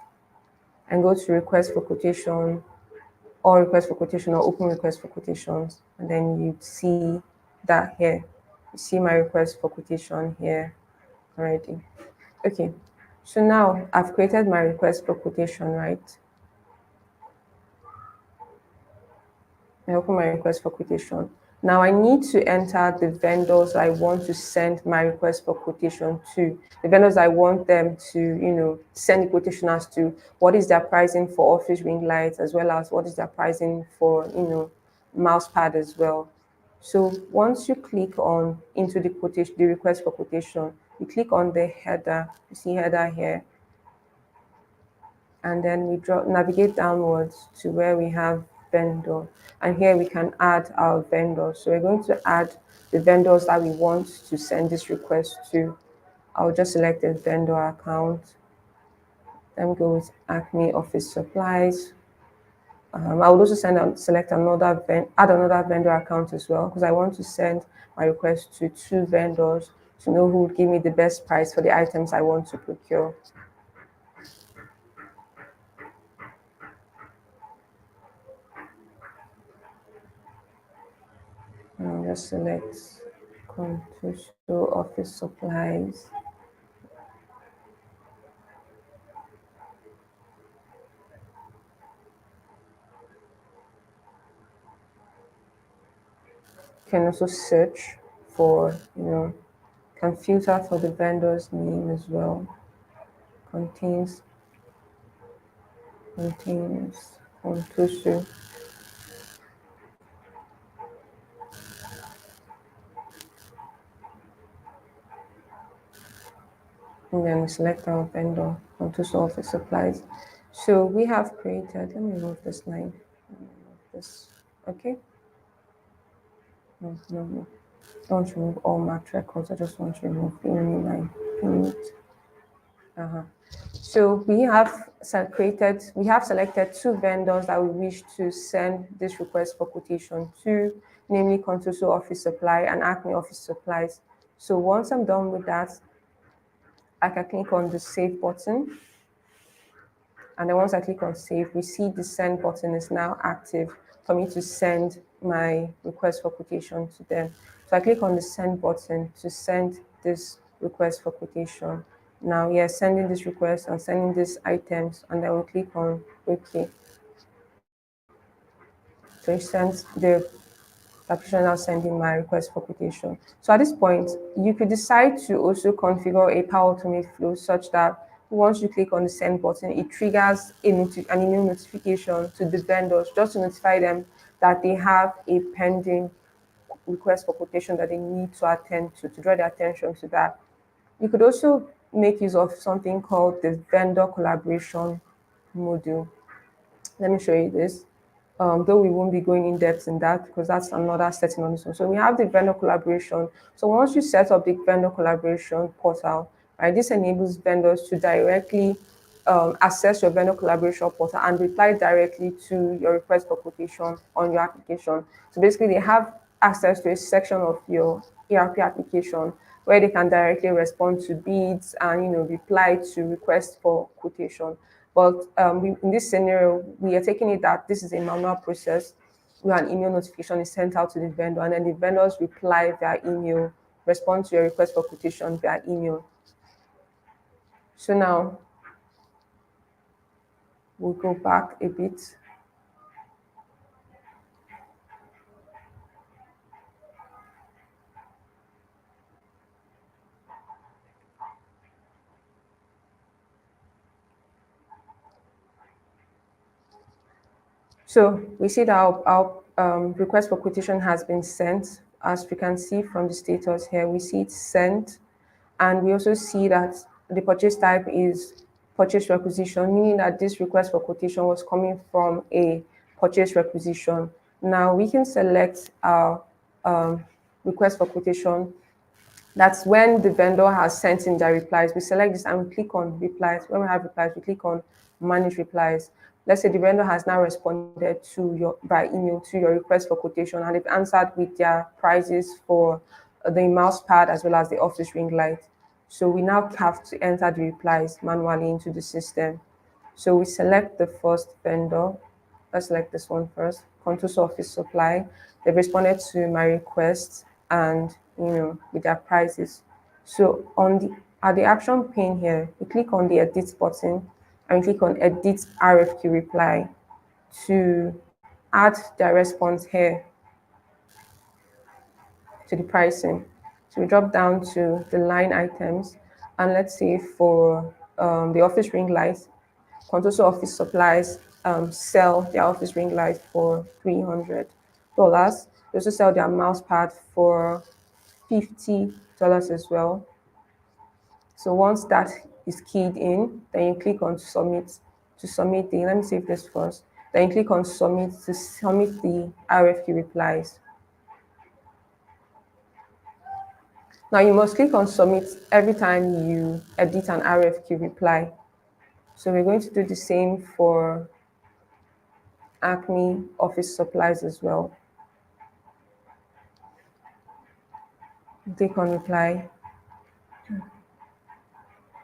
and go to request for quotation, or request for quotation, or open request for quotations, and then you see that here. You see my request for quotation here already. Okay, so now I've created my request for quotation, right? I open my request for quotation. Now I need to enter the vendors I want to send my request for quotation to. The vendors I want them to, send the quotation as to, what is their pricing for office ring lights, as well as what is their pricing for, mouse pad as well. So once you click on into the quotation, the request for quotation, you click on the header. You see header here, and then we navigate downwards to where we have vendor, and here we can add our vendors. So we're going to add the vendors that we want to send this request to. I'll just select the vendor account. Then we go with Acme Office Supplies. I would also select add another vendor account as well, because I want to send my request to two vendors to know who would give me the best price for the items I want to procure. I'll just select Quotation Office Supplies. You can also search for, can filter for the vendor's name as well. Contains Quotation. And then we select our vendor, Quotation Office Supplies. So we have created, let me remove this line. This, okay? No. I don't remove all marked records. I just want to remove the only line. So we have selected two vendors that we wish to send this request for quotation to, namely Contoso Office Supply and Acme Office Supplies. So once I'm done with that, I can click on the save button. And then once I click on save, we see the send button is now active for me to send my request for quotation to them. So I click on the send button to send this request for quotation. Now, yes, sending this request and sending these items, and then we click on OK. So it sends the application now sending my request for quotation. So at this point, you could decide to also configure a Power Automate flow such that once you click on the send button, it triggers an email notification to the vendors just to notify them that they have a pending request for quotation that they need to attend to draw their attention to that. You could also make use of something called the vendor collaboration module. Let me show you this. Though we won't be going in depth in that because that's another setting on this one. So we have the vendor collaboration. So once you set up the vendor collaboration portal, right, this enables vendors to directly access your vendor collaboration portal and reply directly to your request for quotation on your application. So basically, they have access to a section of your ERP application where they can directly respond to bids and reply to requests for quotation. But in this scenario, we are taking it that this is a manual process where an email notification is sent out to the vendor, and then the vendors reply via email, respond to your request for quotation via email. So now we'll go back a bit. So we see that our request for quotation has been sent. As we can see from the status here, we see it sent, and we also see that the purchase type is purchase requisition, meaning that this request for quotation was coming from a purchase requisition. Now we can select our request for quotation. That's when the vendor has sent in their replies. We select this and we click on replies. When we have replies, we click on manage replies. Let's say the vendor has now responded to your by email to your request for quotation, and they've answered with their prices for the mouse pad as well as the office ring light. So we now have to enter the replies manually into the system. So we select the first vendor. Let's select this one first. Contour Office Supply. They've responded to my request and with their prices. So at the action pane here, we click on the edit button and we click on edit RFQ reply to add their response here to the pricing. So we drop down to the line items, and let's say for the office ring light, Contoso Office Supplies sell their office ring light for $300. They also sell their mouse pad for $50 as well. So once that is keyed in, then you click on submit to submit the, let me save this first. Then you click on submit to submit the RFQ replies. Now you must click on submit every time you edit an RFQ reply. So we're going to do the same for Acme Office Supplies as well. Click on reply.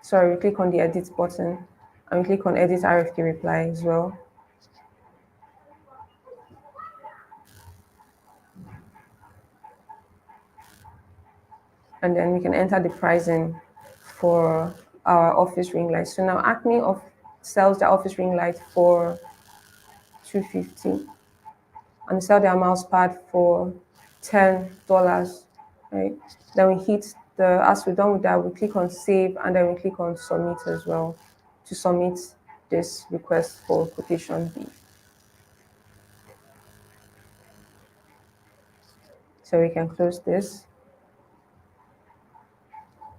Sorry, we click on the edit button and we click on edit RFQ reply as well. And then we can enter the pricing for our office ring light. So now Acme sells the office ring light for $250 and sell their mouse pad for $10, right? Then we hit as we're done with that, we click on save and then we click on submit as well to submit this request for quotation B. So we can close this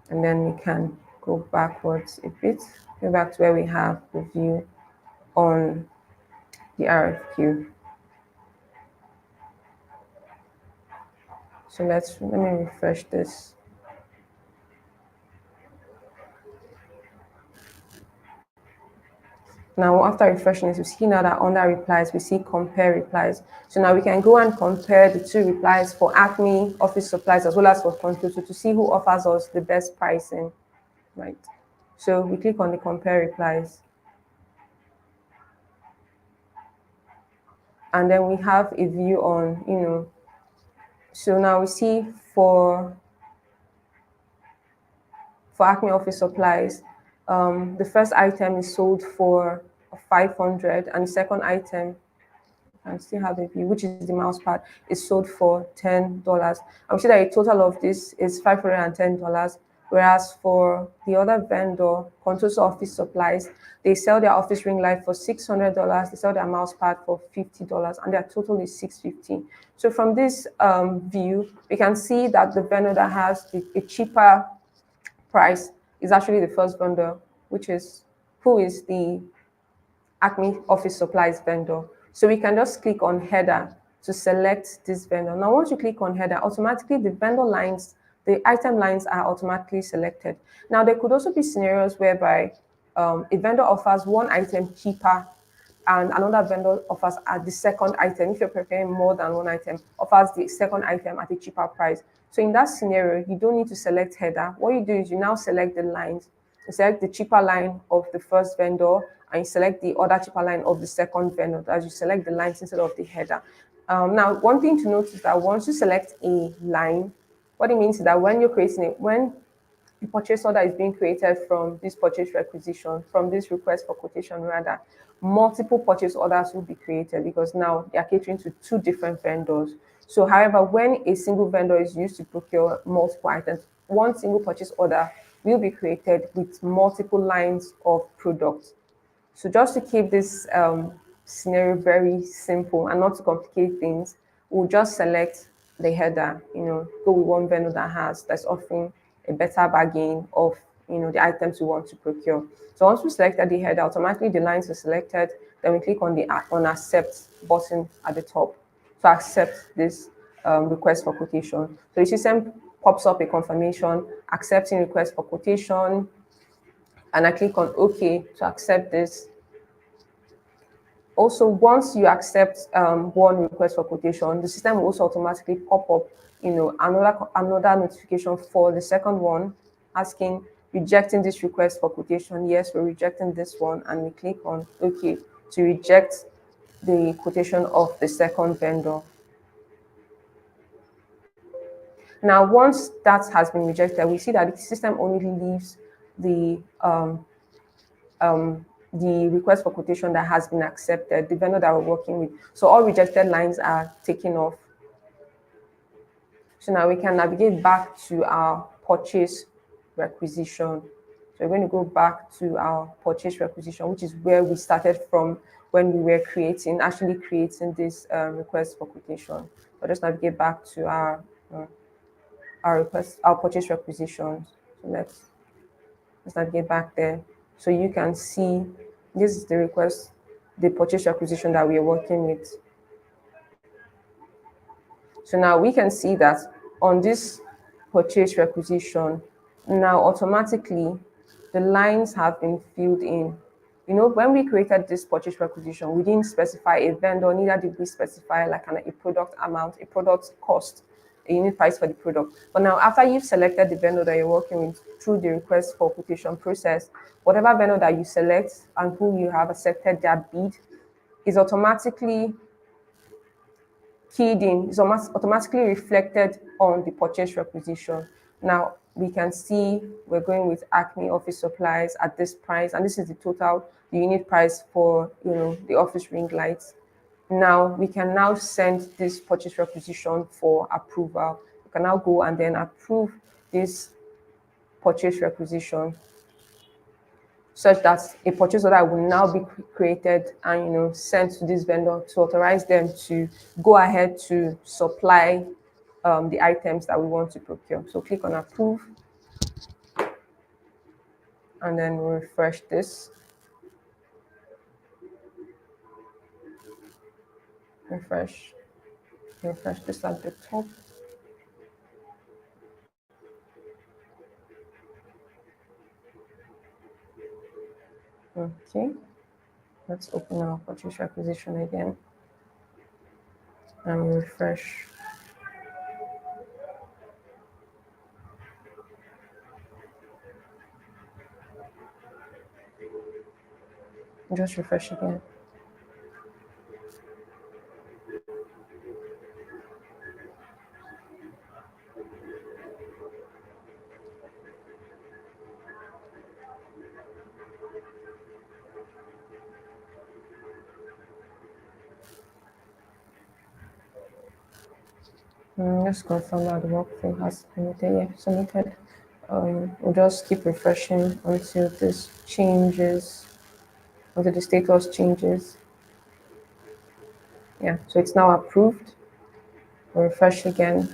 and then we can go backwards a bit, go back to where we have the view on the RFQ. So let me refresh this. Now, after refreshing this, we see now that under replies, we see compare replies. So now we can go and compare the two replies for Acme Office Supplies as well as for Contoso to see who offers us the best pricing, right? So we click on the compare replies. And then we have a view on, so now we see for Acme Office Supplies, the first item is sold for 500, and the second item, and still have a view, which is the mouse pad, is sold for $10. I would say that a total of this is $510. Whereas for the other vendor, Contoso Office Supplies, they sell their office ring light for $600. They sell their mouse pad for $50, and their total is $650. So from this view, we can see that the vendor that has a cheaper price is actually the first vendor, which is who is the Acme Office Supplies vendor. So we can just click on header to select this vendor. Now, once you click on header, automatically the vendor lines, the item lines are automatically selected. Now, there could also be scenarios whereby a vendor offers one item cheaper and another vendor offers at the second item. If you're preparing more than one item, offers the second item at a cheaper price. So in that scenario, you don't need to select header. What you do is you now select the lines. You select the cheaper line of the first vendor and you select the other cheaper line of the second vendor as you select the lines instead of the header. Now, one thing to note is that once you select a line, what it means is that when you're creating it, when the purchase order is being created from this purchase requisition, from this request for quotation rather, multiple purchase orders will be created because now they are catering to two different vendors. So however, when a single vendor is used to procure multiple items, one single purchase order will be created with multiple lines of products. So just to keep this scenario very simple and not to complicate things, we'll just select the header, go with one vendor that's offering a better bargain of, the items we want to procure. So once we selected the header, automatically the lines are selected. Then we click on the on accept button at the top to accept this request for quotation. So the system pops up a confirmation accepting request for quotation, and I click on OK to accept this. Also, once you accept one request for quotation, the system will also automatically pop up, another notification for the second one, asking rejecting this request for quotation. Yes, we're rejecting this one, and we click on OK to reject the quotation of the second vendor. Now, once that has been rejected, we see that the system only leaves the request for quotation that has been accepted, the vendor that we're working with. So all rejected lines are taken off. So now we can navigate back to our purchase requisition. So we're going to go back to our purchase requisition, which is where we started from when we were actually creating this request for quotation. So just navigate back to our purchase requisition. So let's navigate back there. So you can see this is the purchase requisition that we are working with. So now we can see that on this purchase requisition, now automatically the lines have been filled in. When we created this purchase requisition, we didn't specify a vendor, neither did we specify like a product amount, a product cost, a unit price for the product. But now after you've selected the vendor that you're working with through the request for quotation process, whatever vendor that you select and who you have accepted their bid is automatically keyed in, is automatically reflected on the purchase requisition. Now we can see we're going with Acme Office Supplies at this price, and this is the total, the unit price for the office ring lights. Now we can now send this purchase requisition for approval. We can now go and then approve this purchase requisition, such that a purchase order will now be created and sent to this vendor to authorize them to go ahead to supply the items that we want to procure. So click on approve, and then we'll refresh this. Refresh this at the top. Okay, let's open our purchase requisition again and refresh. Just refresh again. Let's confirm that the workflow has submitted. Yeah, submitted. We'll just keep refreshing until this changes, until the status changes. Yeah, so it's now approved. We'll refresh again.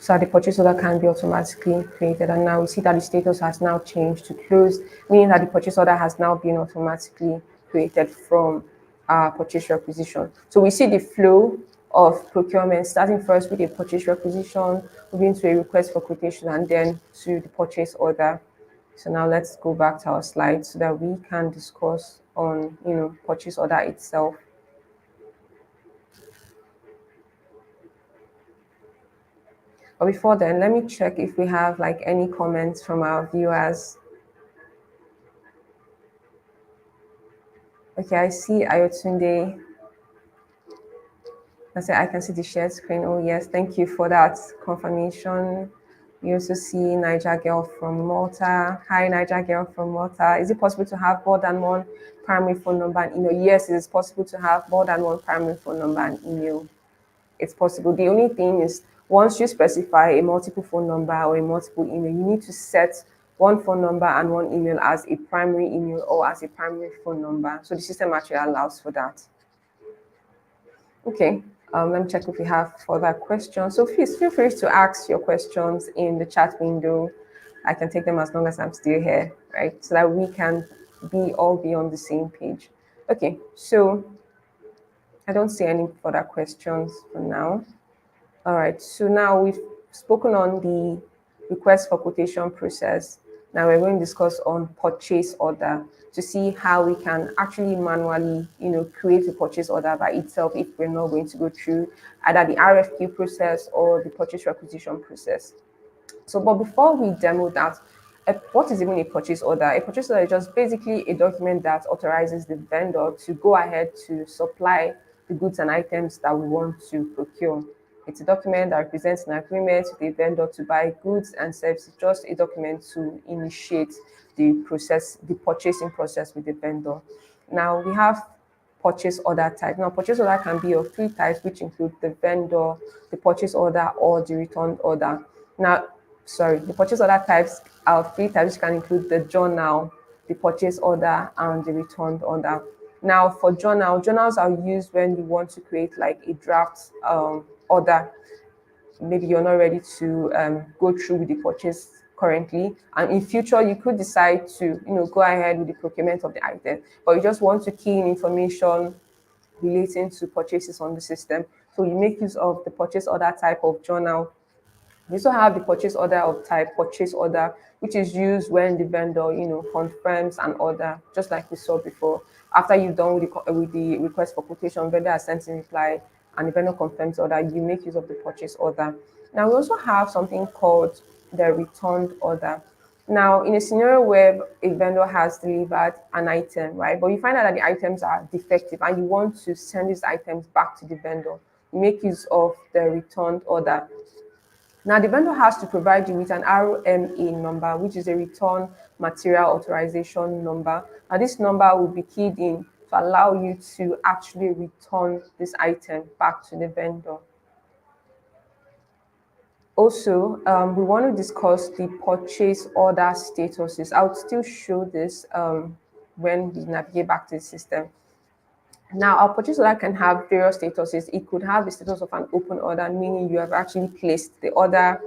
So that the purchase order can be automatically created. And now we see that the status has now changed to closed, meaning that the purchase order has now been automatically created from our purchase requisition. So we see the flow of procurement starting first with a purchase requisition, moving to a request for quotation, and then to the purchase order. So now let's go back to our slides so that we can discuss on purchase order itself. But before then, let me check if we have like any comments from our viewers. Okay, I see Ayotunde. I said I can see the shared screen. Oh yes, thank you for that confirmation. We also see Niger Girl from Malta. Hi, Niger Girl from Malta. Is it possible to have more than one primary phone number and email? Yes, it is possible to have more than one primary phone number and email. It's possible. The only thing is, once you specify a multiple phone number or a multiple email, you need to set one phone number and one email as a primary email or as a primary phone number. So the system actually allows for that. Okay, let me check if we have further questions. So please feel free to ask your questions in the chat window. I can take them as long as I'm still here, right? So that we can all be on the same page. Okay, so I don't see any further questions for now. All right, so now we've spoken on the request for quotation process. Now we're going to discuss on purchase order to see how we can actually manually, create a purchase order by itself if we're not going to go through either the RFQ process or the purchase requisition process. So, but before we demo that, what is even a purchase order? A purchase order is just basically a document that authorizes the vendor to go ahead to supply the goods and items that we want to procure. It's a document that represents an agreement with the vendor to buy goods and services. It's just a document to initiate the process, the purchasing process with the vendor. Now we have purchase order type. Now, purchase order can be of three types, which include the vendor, the purchase order, or the return order. Now, the purchase order types are three types, which can include the journal, the purchase order, and the return order. Now, for journals are used when you want to create like a draft order. Maybe you're not ready to go through with the purchase currently, and in future you could decide to go ahead with the procurement of the item, but you just want to key in information relating to purchases on the system. So you make use of the purchase order type of journal. We also have the purchase order of type purchase order, which is used when the vendor, confirms an order, just like we saw before. After you've done with the request for quotation, vendor has sent in reply, and the vendor confirms order, you make use of the purchase order. Now we also have something called the returned order. Now, in a scenario where a vendor has delivered an item, right, but you find out that the items are defective and you want to send these items back to the vendor, you make use of the returned order. Now, the vendor has to provide you with an RMA number, which is a return material authorization number. Now, this number will be keyed in to allow you to actually return this item back to the vendor. Also, we want to discuss the purchase order statuses. I would still show this when we navigate back to the system. Now, our purchase order can have various statuses. It could have the status of an open order, meaning you have actually placed the order,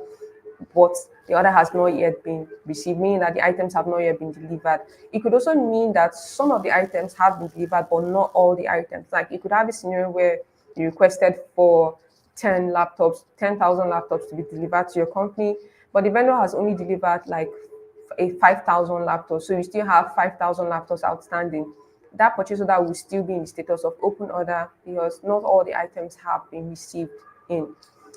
but the order has not yet been received, meaning that the items have not yet been delivered. It could also mean that some of the items have been delivered, but not all the items. Like it could have a scenario where you requested for 10 laptops, 10,000 laptops to be delivered to your company, but the vendor has only delivered like a 5,000 laptops. So you still have 5,000 laptops outstanding. That purchase order will still be in the status of open order because not all the items have been received in.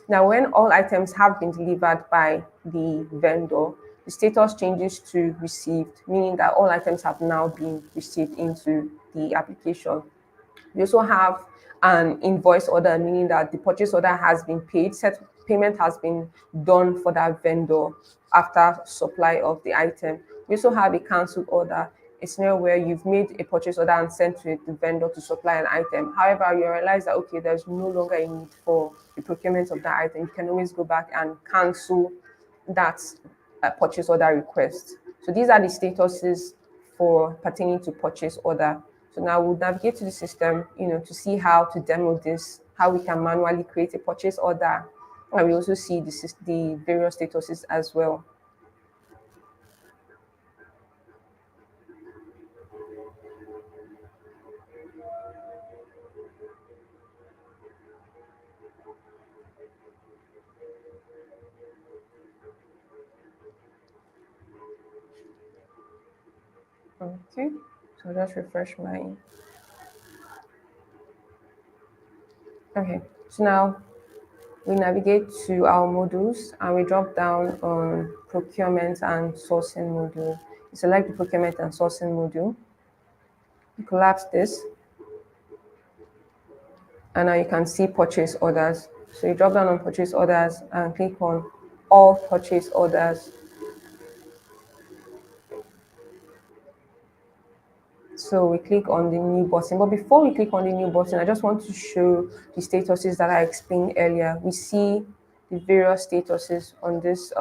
Now, when all items have been delivered by the vendor, the status changes to received, meaning that all items have now been received into the application. We also have an invoice order, meaning that the purchase order has been paid, set payment has been done for that vendor after supply of the item. We also have a cancelled order, a scenario where you've made a purchase order and sent to the vendor to supply an item. However, you realize that okay, there's no longer a need for the procurement of that item. You can always go back and cancel that purchase order request. So these are the statuses for pertaining to purchase order. So now we'll navigate to the system, to see how to demo this, how we can manually create a purchase order, and we also see the various statuses as well. Okay, so just refresh my. Okay, so now we navigate to our modules and we drop down on procurement and sourcing module. You select the procurement and sourcing module, you collapse this, and now you can see purchase orders. So you drop down on purchase orders and click on all purchase orders. So we click on the new button. But before we click on the new button, I just want to show the statuses that I explained earlier. We see the various statuses on this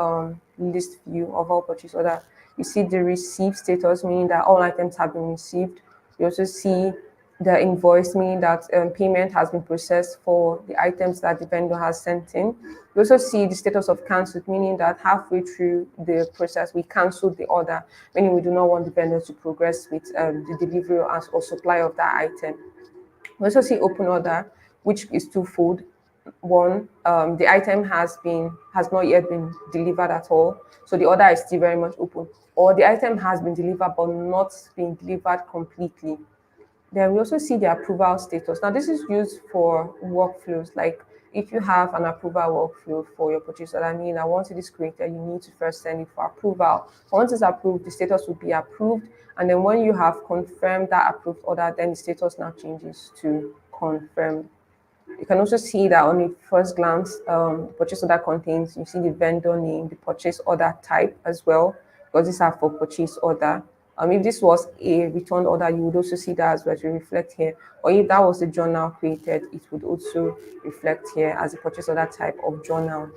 list view of all purchase order. You see the received status, meaning that all items have been received. You also see the invoice, meaning that payment has been processed for the items that the vendor has sent in. You also see the status of cancelled, meaning that halfway through the process, we cancelled the order, meaning we do not want the vendor to progress with the delivery or supply of that item. We also see open order, which is twofold. One, the item has not yet been delivered at all, so the order is still very much open, or the item has been delivered but not been delivered completely. Then we also see the approval status. Now, this is used for workflows. Like if you have an approval workflow for your purchase order, I mean, once it is created, you need to first send it for approval. Once it's approved, the status will be approved. And then when you have confirmed that approved order, then the status now changes to confirmed. You can also see that on the first glance, purchase order contains, you see the vendor name, the purchase order type as well, because these are for purchase order. If this was a return order, you would also see that as well to reflect here. Or if that was the journal created, it would also reflect here as a purchase order type of journal.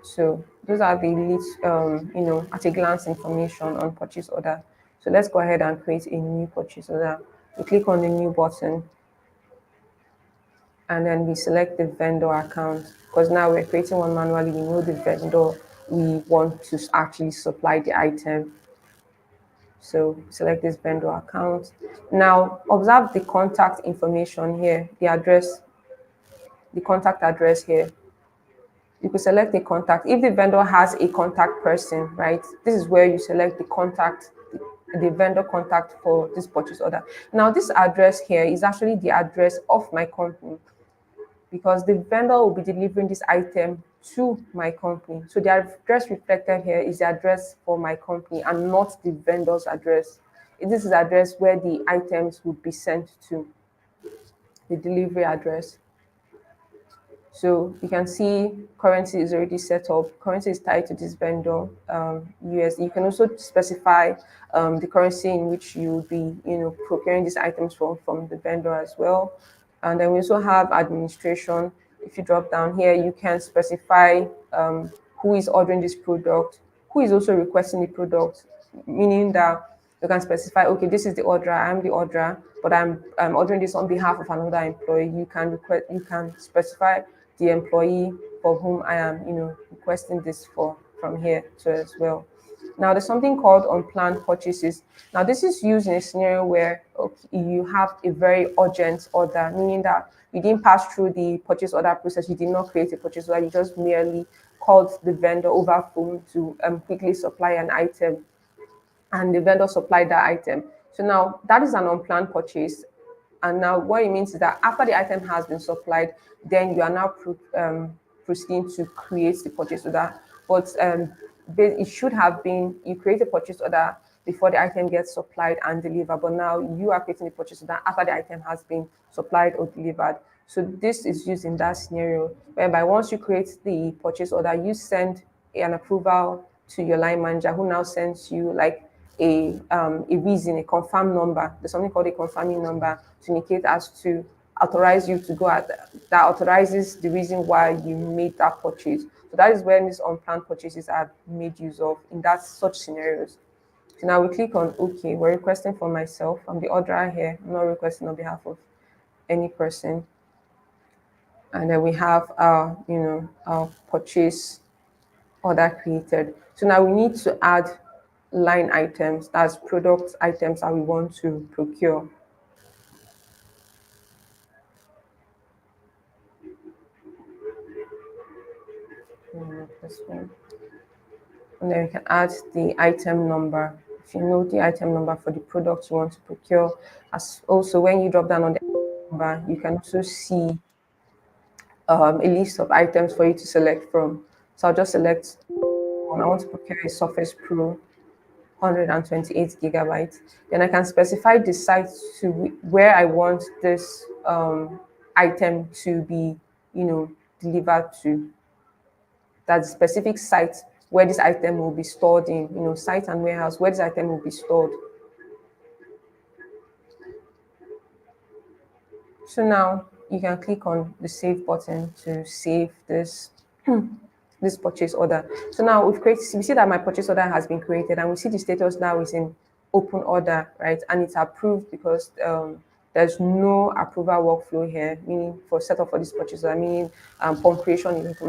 So those are the least, at a glance information on purchase order. So let's go ahead and create a new purchase order. We click on the new button, and then we select the vendor account, because now we're creating one manually. We know the vendor we want to actually supply the item. So select this vendor account. Now observe the contact information here, the address, the contact address here. You could select a contact. If the vendor has a contact person, right, this is where you select the contact, the vendor contact for this purchase order. Now this address here is actually the address of my company, because the vendor will be delivering this item to my company. So the address reflected here is the address for my company and not the vendor's address. This is the address where the items would be sent to, the delivery address. So you can see currency is already set up. Currency is tied to this vendor, USD. You can also specify the currency in which you will be, procuring these items from the vendor as well. And then we also have administration. If you drop down here, you can specify who is ordering this product, who is also requesting the product, meaning that you can specify, okay, this is the order, I'm the orderer, but I'm ordering this on behalf of another employee. You can specify the employee for whom I am, requesting this from here to as well. Now, there's something called unplanned purchases. Now, this is used in a scenario where you have a very urgent order, meaning that you didn't pass through the purchase order process. You did not create a purchase order. You just merely called the vendor over phone to quickly supply an item, and the vendor supplied that item. So now that is an unplanned purchase. And now what it means is that after the item has been supplied, then you are now proceeding to create the purchase order. But it should have been you create a purchase order before the item gets supplied and delivered, but now you are creating a purchase order after the item has been supplied or delivered. So this is used in that scenario whereby once you create the purchase order, you send an approval to your line manager, who now sends you like a reason, a confirm number. There's something called a confirming number to indicate as to authorize you to go at that authorizes the reason why you made that purchase. So that is when these unplanned purchases are made use of in that such scenarios. So now we click on OK. We're requesting for myself. I'm the orderer here. I'm not requesting on behalf of any person. And then we have our, our purchase order created. So now we need to add line items, that's product items that we want to procure. This one. And then we can add the item number. If you know the item number for the product you want to procure, as also when you drop down on the number, you can also see a list of items for you to select from. So I'll just select one. I want to procure a Surface Pro 128 gigabytes. Then I can specify the site to where I want this item to be, delivered to. That specific site where this item will be stored in, site and warehouse where this item will be stored. So now you can click on the save button to save this this purchase order. So now we see that my purchase order has been created, and we see the status now is in open order, right? And it's approved because there's no approval workflow here, meaning for setup for this purchase order, meaning upon creation it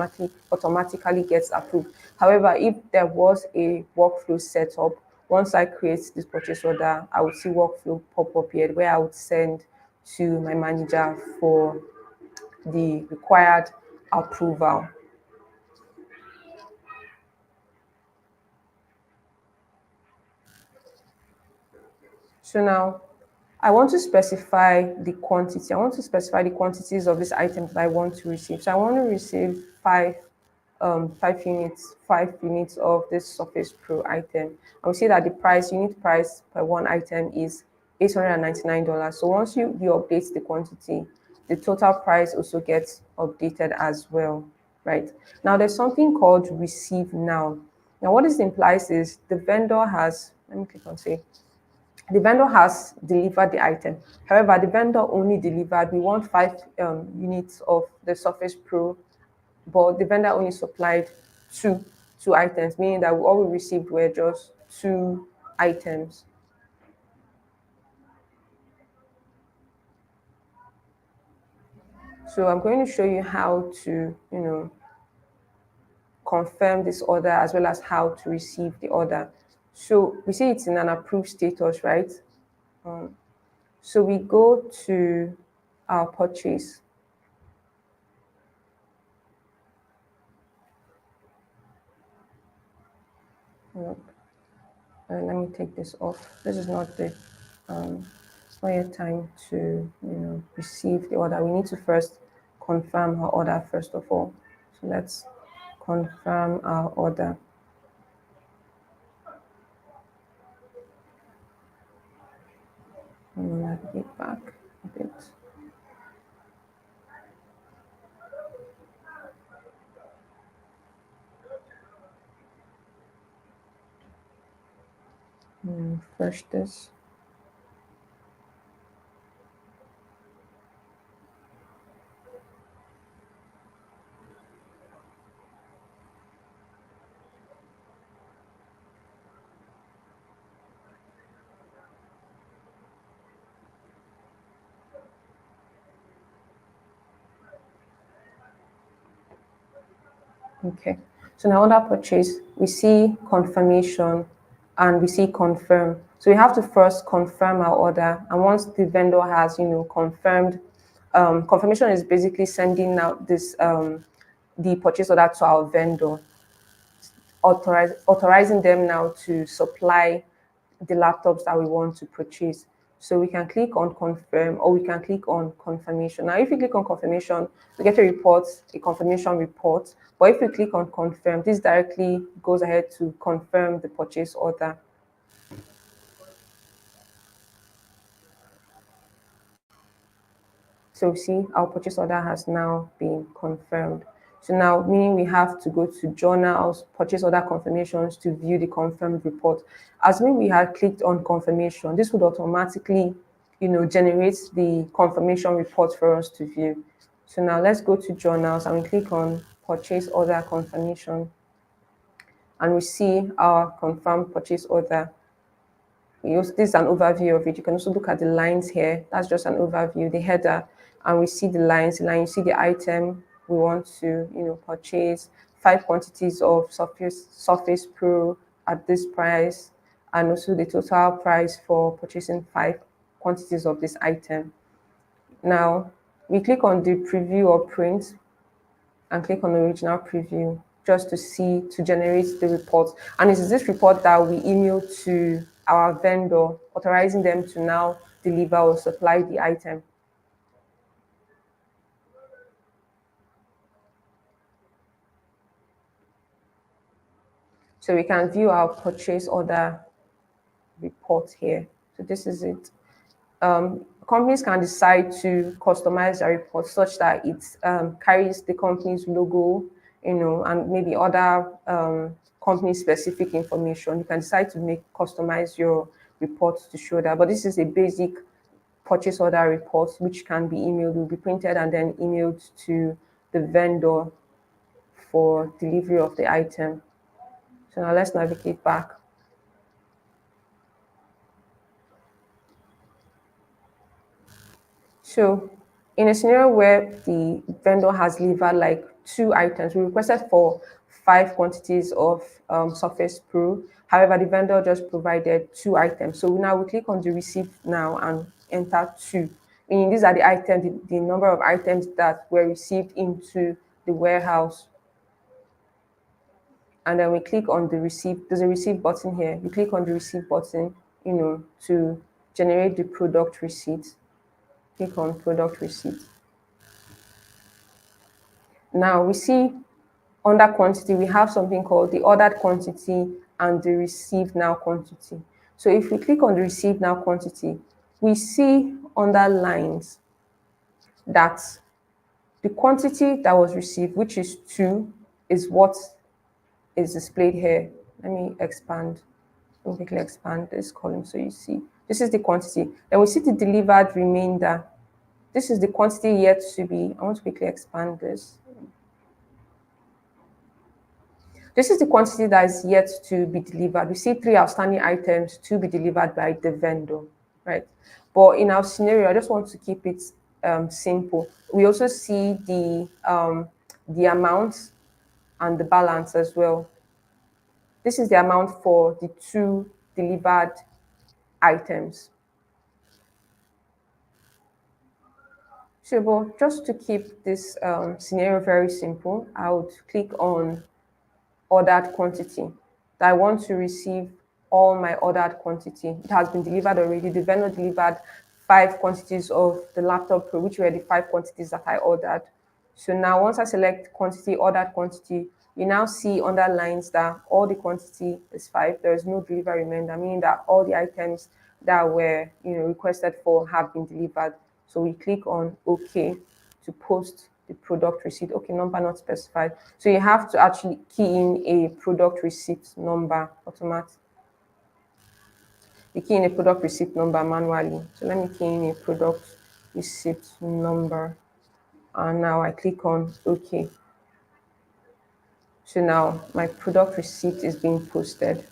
automatically gets approved. However, if there was a workflow setup, once I create this purchase order, I would see workflow pop up here where I would send to my manager for the required approval. So now I want to specify the quantity. I want to specify the quantities of this item that I want to receive. So I want to receive five units of this Surface Pro item. And we see that the unit price per one item is $899. So once you update the quantity, the total price also gets updated as well, right? Now there's something called receive now. Now what this implies is the vendor has, let me click on say, the vendor has delivered the item. However, the vendor only delivered, we want 5 units of the Surface Pro, but the vendor only supplied two items, meaning that all we received were just 2 items. So I'm going to show you how to, confirm this order as well as how to receive the order. So we see it's in an approved status, right? So we go to our purchase. Let me take this off. This is not the it's not yet time to receive the order. We need to first confirm our order first of all. So let's confirm our order. Navigate back a bit. Refresh this. Okay, so now under purchase, we see confirmation and we see confirm. So we have to first confirm our order, and once the vendor has, confirmed, confirmation is basically sending out this the purchase order to our vendor, authorizing them now to supply the laptops that we want to purchase. So we can click on confirm or we can click on confirmation. Now, if you click on confirmation, we get a report, a confirmation report. But if you click on confirm, this directly goes ahead to confirm the purchase order. So see, our purchase order has now been confirmed. So now, meaning we have to go to journals, purchase order confirmations to view the confirmed report. Assuming we had clicked on confirmation, this would automatically, generate the confirmation report for us to view. So now let's go to journals and we click on purchase order confirmation and we see our confirmed purchase order. This is an overview of it. You can also look at the lines here. That's just an overview, the header, and we see the lines. The line, you see the item we want to, purchase, 5 quantities of Surface Pro at this price, and also the total price for purchasing 5 quantities of this item. Now, we click on the preview or print and click on original preview just to generate the report. And it is this report that we email to our vendor, authorizing them to now deliver or supply the item. So we can view our purchase order report here. So this is it. Companies can decide to customize their report such that it carries the company's logo, and maybe other company-specific information. You can decide to customize your report to show that. But this is a basic purchase order report which can be emailed, will be printed and then emailed to the vendor for delivery of the item. So now let's navigate back. So in a scenario where the vendor has delivered like 2 items, we requested for 5 quantities of Surface Pro. However, the vendor just provided 2 items. So now we click on the receipt now and enter 2. Meaning these are the items, the number of items that were received into the warehouse. And then we click on the receipt. There's a receipt button here. You click on the receipt button, to generate the product receipt. Click on product receipt. Now we see under quantity, we have something called the ordered quantity and the received now quantity. So if we click on the received now quantity, we see under lines that the quantity that was received, which is 2, is what is displayed here. Let me expand. Let me quickly expand this column so you see. This is the quantity. Then we see the delivered remainder. This is the quantity yet to be. I want to quickly expand this. This is the quantity that is yet to be delivered. We see 3 outstanding items to be delivered by the vendor, right? But in our scenario, I just want to keep it simple. We also see the amount and the balance as well. This is the amount for the 2 delivered items. So, but just to keep this scenario very simple, I would click on ordered quantity. That I want to receive all my ordered quantity. It has been delivered already. The vendor delivered 5 quantities of the laptop Pro, which were the 5 quantities that I ordered. So now once I select quantity, ordered quantity, you now see under lines that all the quantity is 5. There is no delivery remainder, meaning that all the items that were requested for have been delivered. So we click on OK to post the product receipt. Okay, number not specified. So you have to actually key in a product receipt number automatically. You key in a product receipt number manually. So let me key in a product receipt number. And now I click on OK. So now my product receipt is being posted.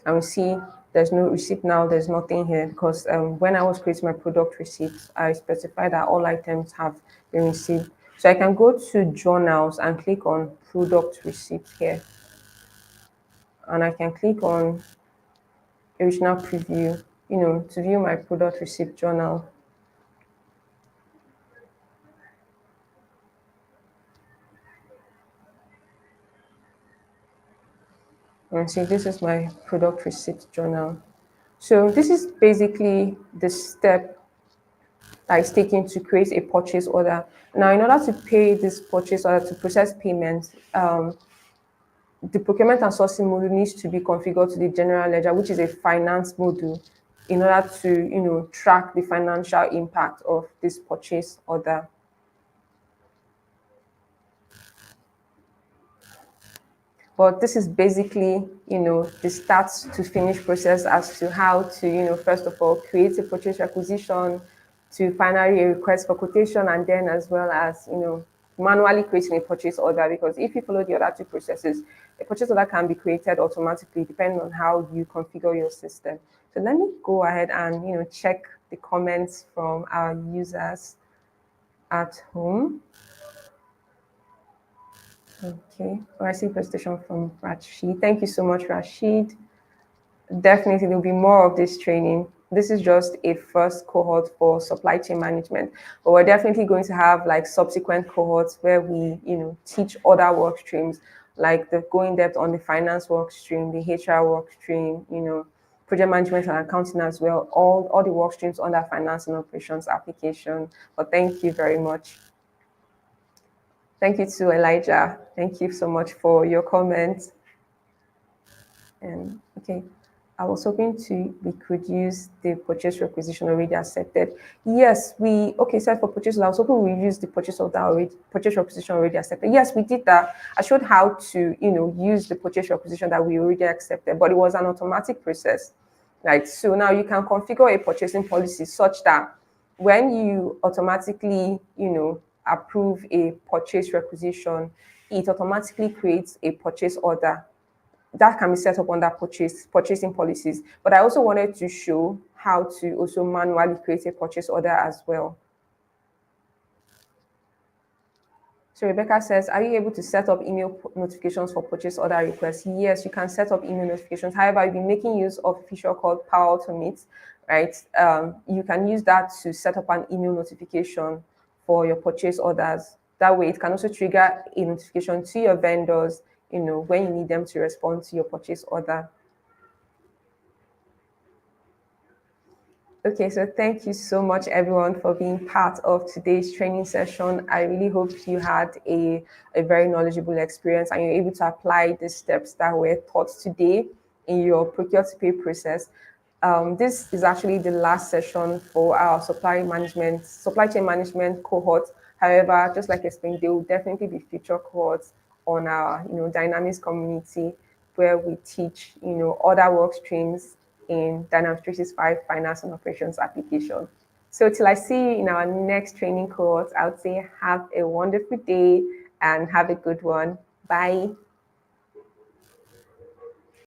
And we see there's no receipt now, there's nothing here because when I was creating my product receipt, I specified that all items have been received. So I can go to journals and click on product receipt here. And I can click on original preview, to view my product receipt journal. And see, this is my product receipt journal. So this is basically the step that is taken to create a purchase order. Now, in order to pay this purchase order, to process payment, the procurement and sourcing module needs to be configured to the general ledger, which is a finance module, in order to track the financial impact of this purchase order. But this is basically, the start to finish process as to how to, first of all, create a purchase requisition, to finally a request for quotation, and then as well as, manually creating a purchase order. Because if you follow the other two processes, a purchase order can be created automatically depending on how you configure your system. So let me go ahead and, check the comments from our users at home. Okay, well, I see presentation from Rashid. Thank you so much, Rashid. Definitely, there'll be more of this training. This is just a first cohort for supply chain management, but we're definitely going to have like subsequent cohorts where we, teach other work streams, like the going depth on the finance work stream, the HR work stream, project management and accounting as well. All the work streams under finance and operations application. But thank you very much. Thank you to Elijah. Thank you so much for your comments. And okay, I was hoping we could use the purchase requisition already accepted. Yes, so for purchase, I was hoping we use the purchase requisition already accepted. Yes, we did that. I showed how to, use the purchase requisition that we already accepted, but it was an automatic process. Right. So now you can configure a purchasing policy such that when you automatically, approve a purchase requisition, it automatically creates a purchase order that can be set up under purchasing policies. But I also wanted to show how to also manually create a purchase order as well. So Rebecca says, are you able to set up email notifications for purchase order requests? Yes, you can set up email notifications. However, you'll be making use of a feature called Power Automate, right? You can use that to set up an email notification for your purchase orders. That way, it can also trigger a notification to your vendors, when you need them to respond to your purchase order. Okay, so thank you so much, everyone, for being part of today's training session. I really hope you had a very knowledgeable experience and you're able to apply the steps that were taught today in your procure to pay process. This is actually the last session for our supply chain management cohort. However, just like I explained, there will definitely be future cohorts on our, Dynamics community where we teach, other work streams in Dynamics 365 finance and operations application. So till I see you in our next training cohort, I would say have a wonderful day and have a good one. Bye.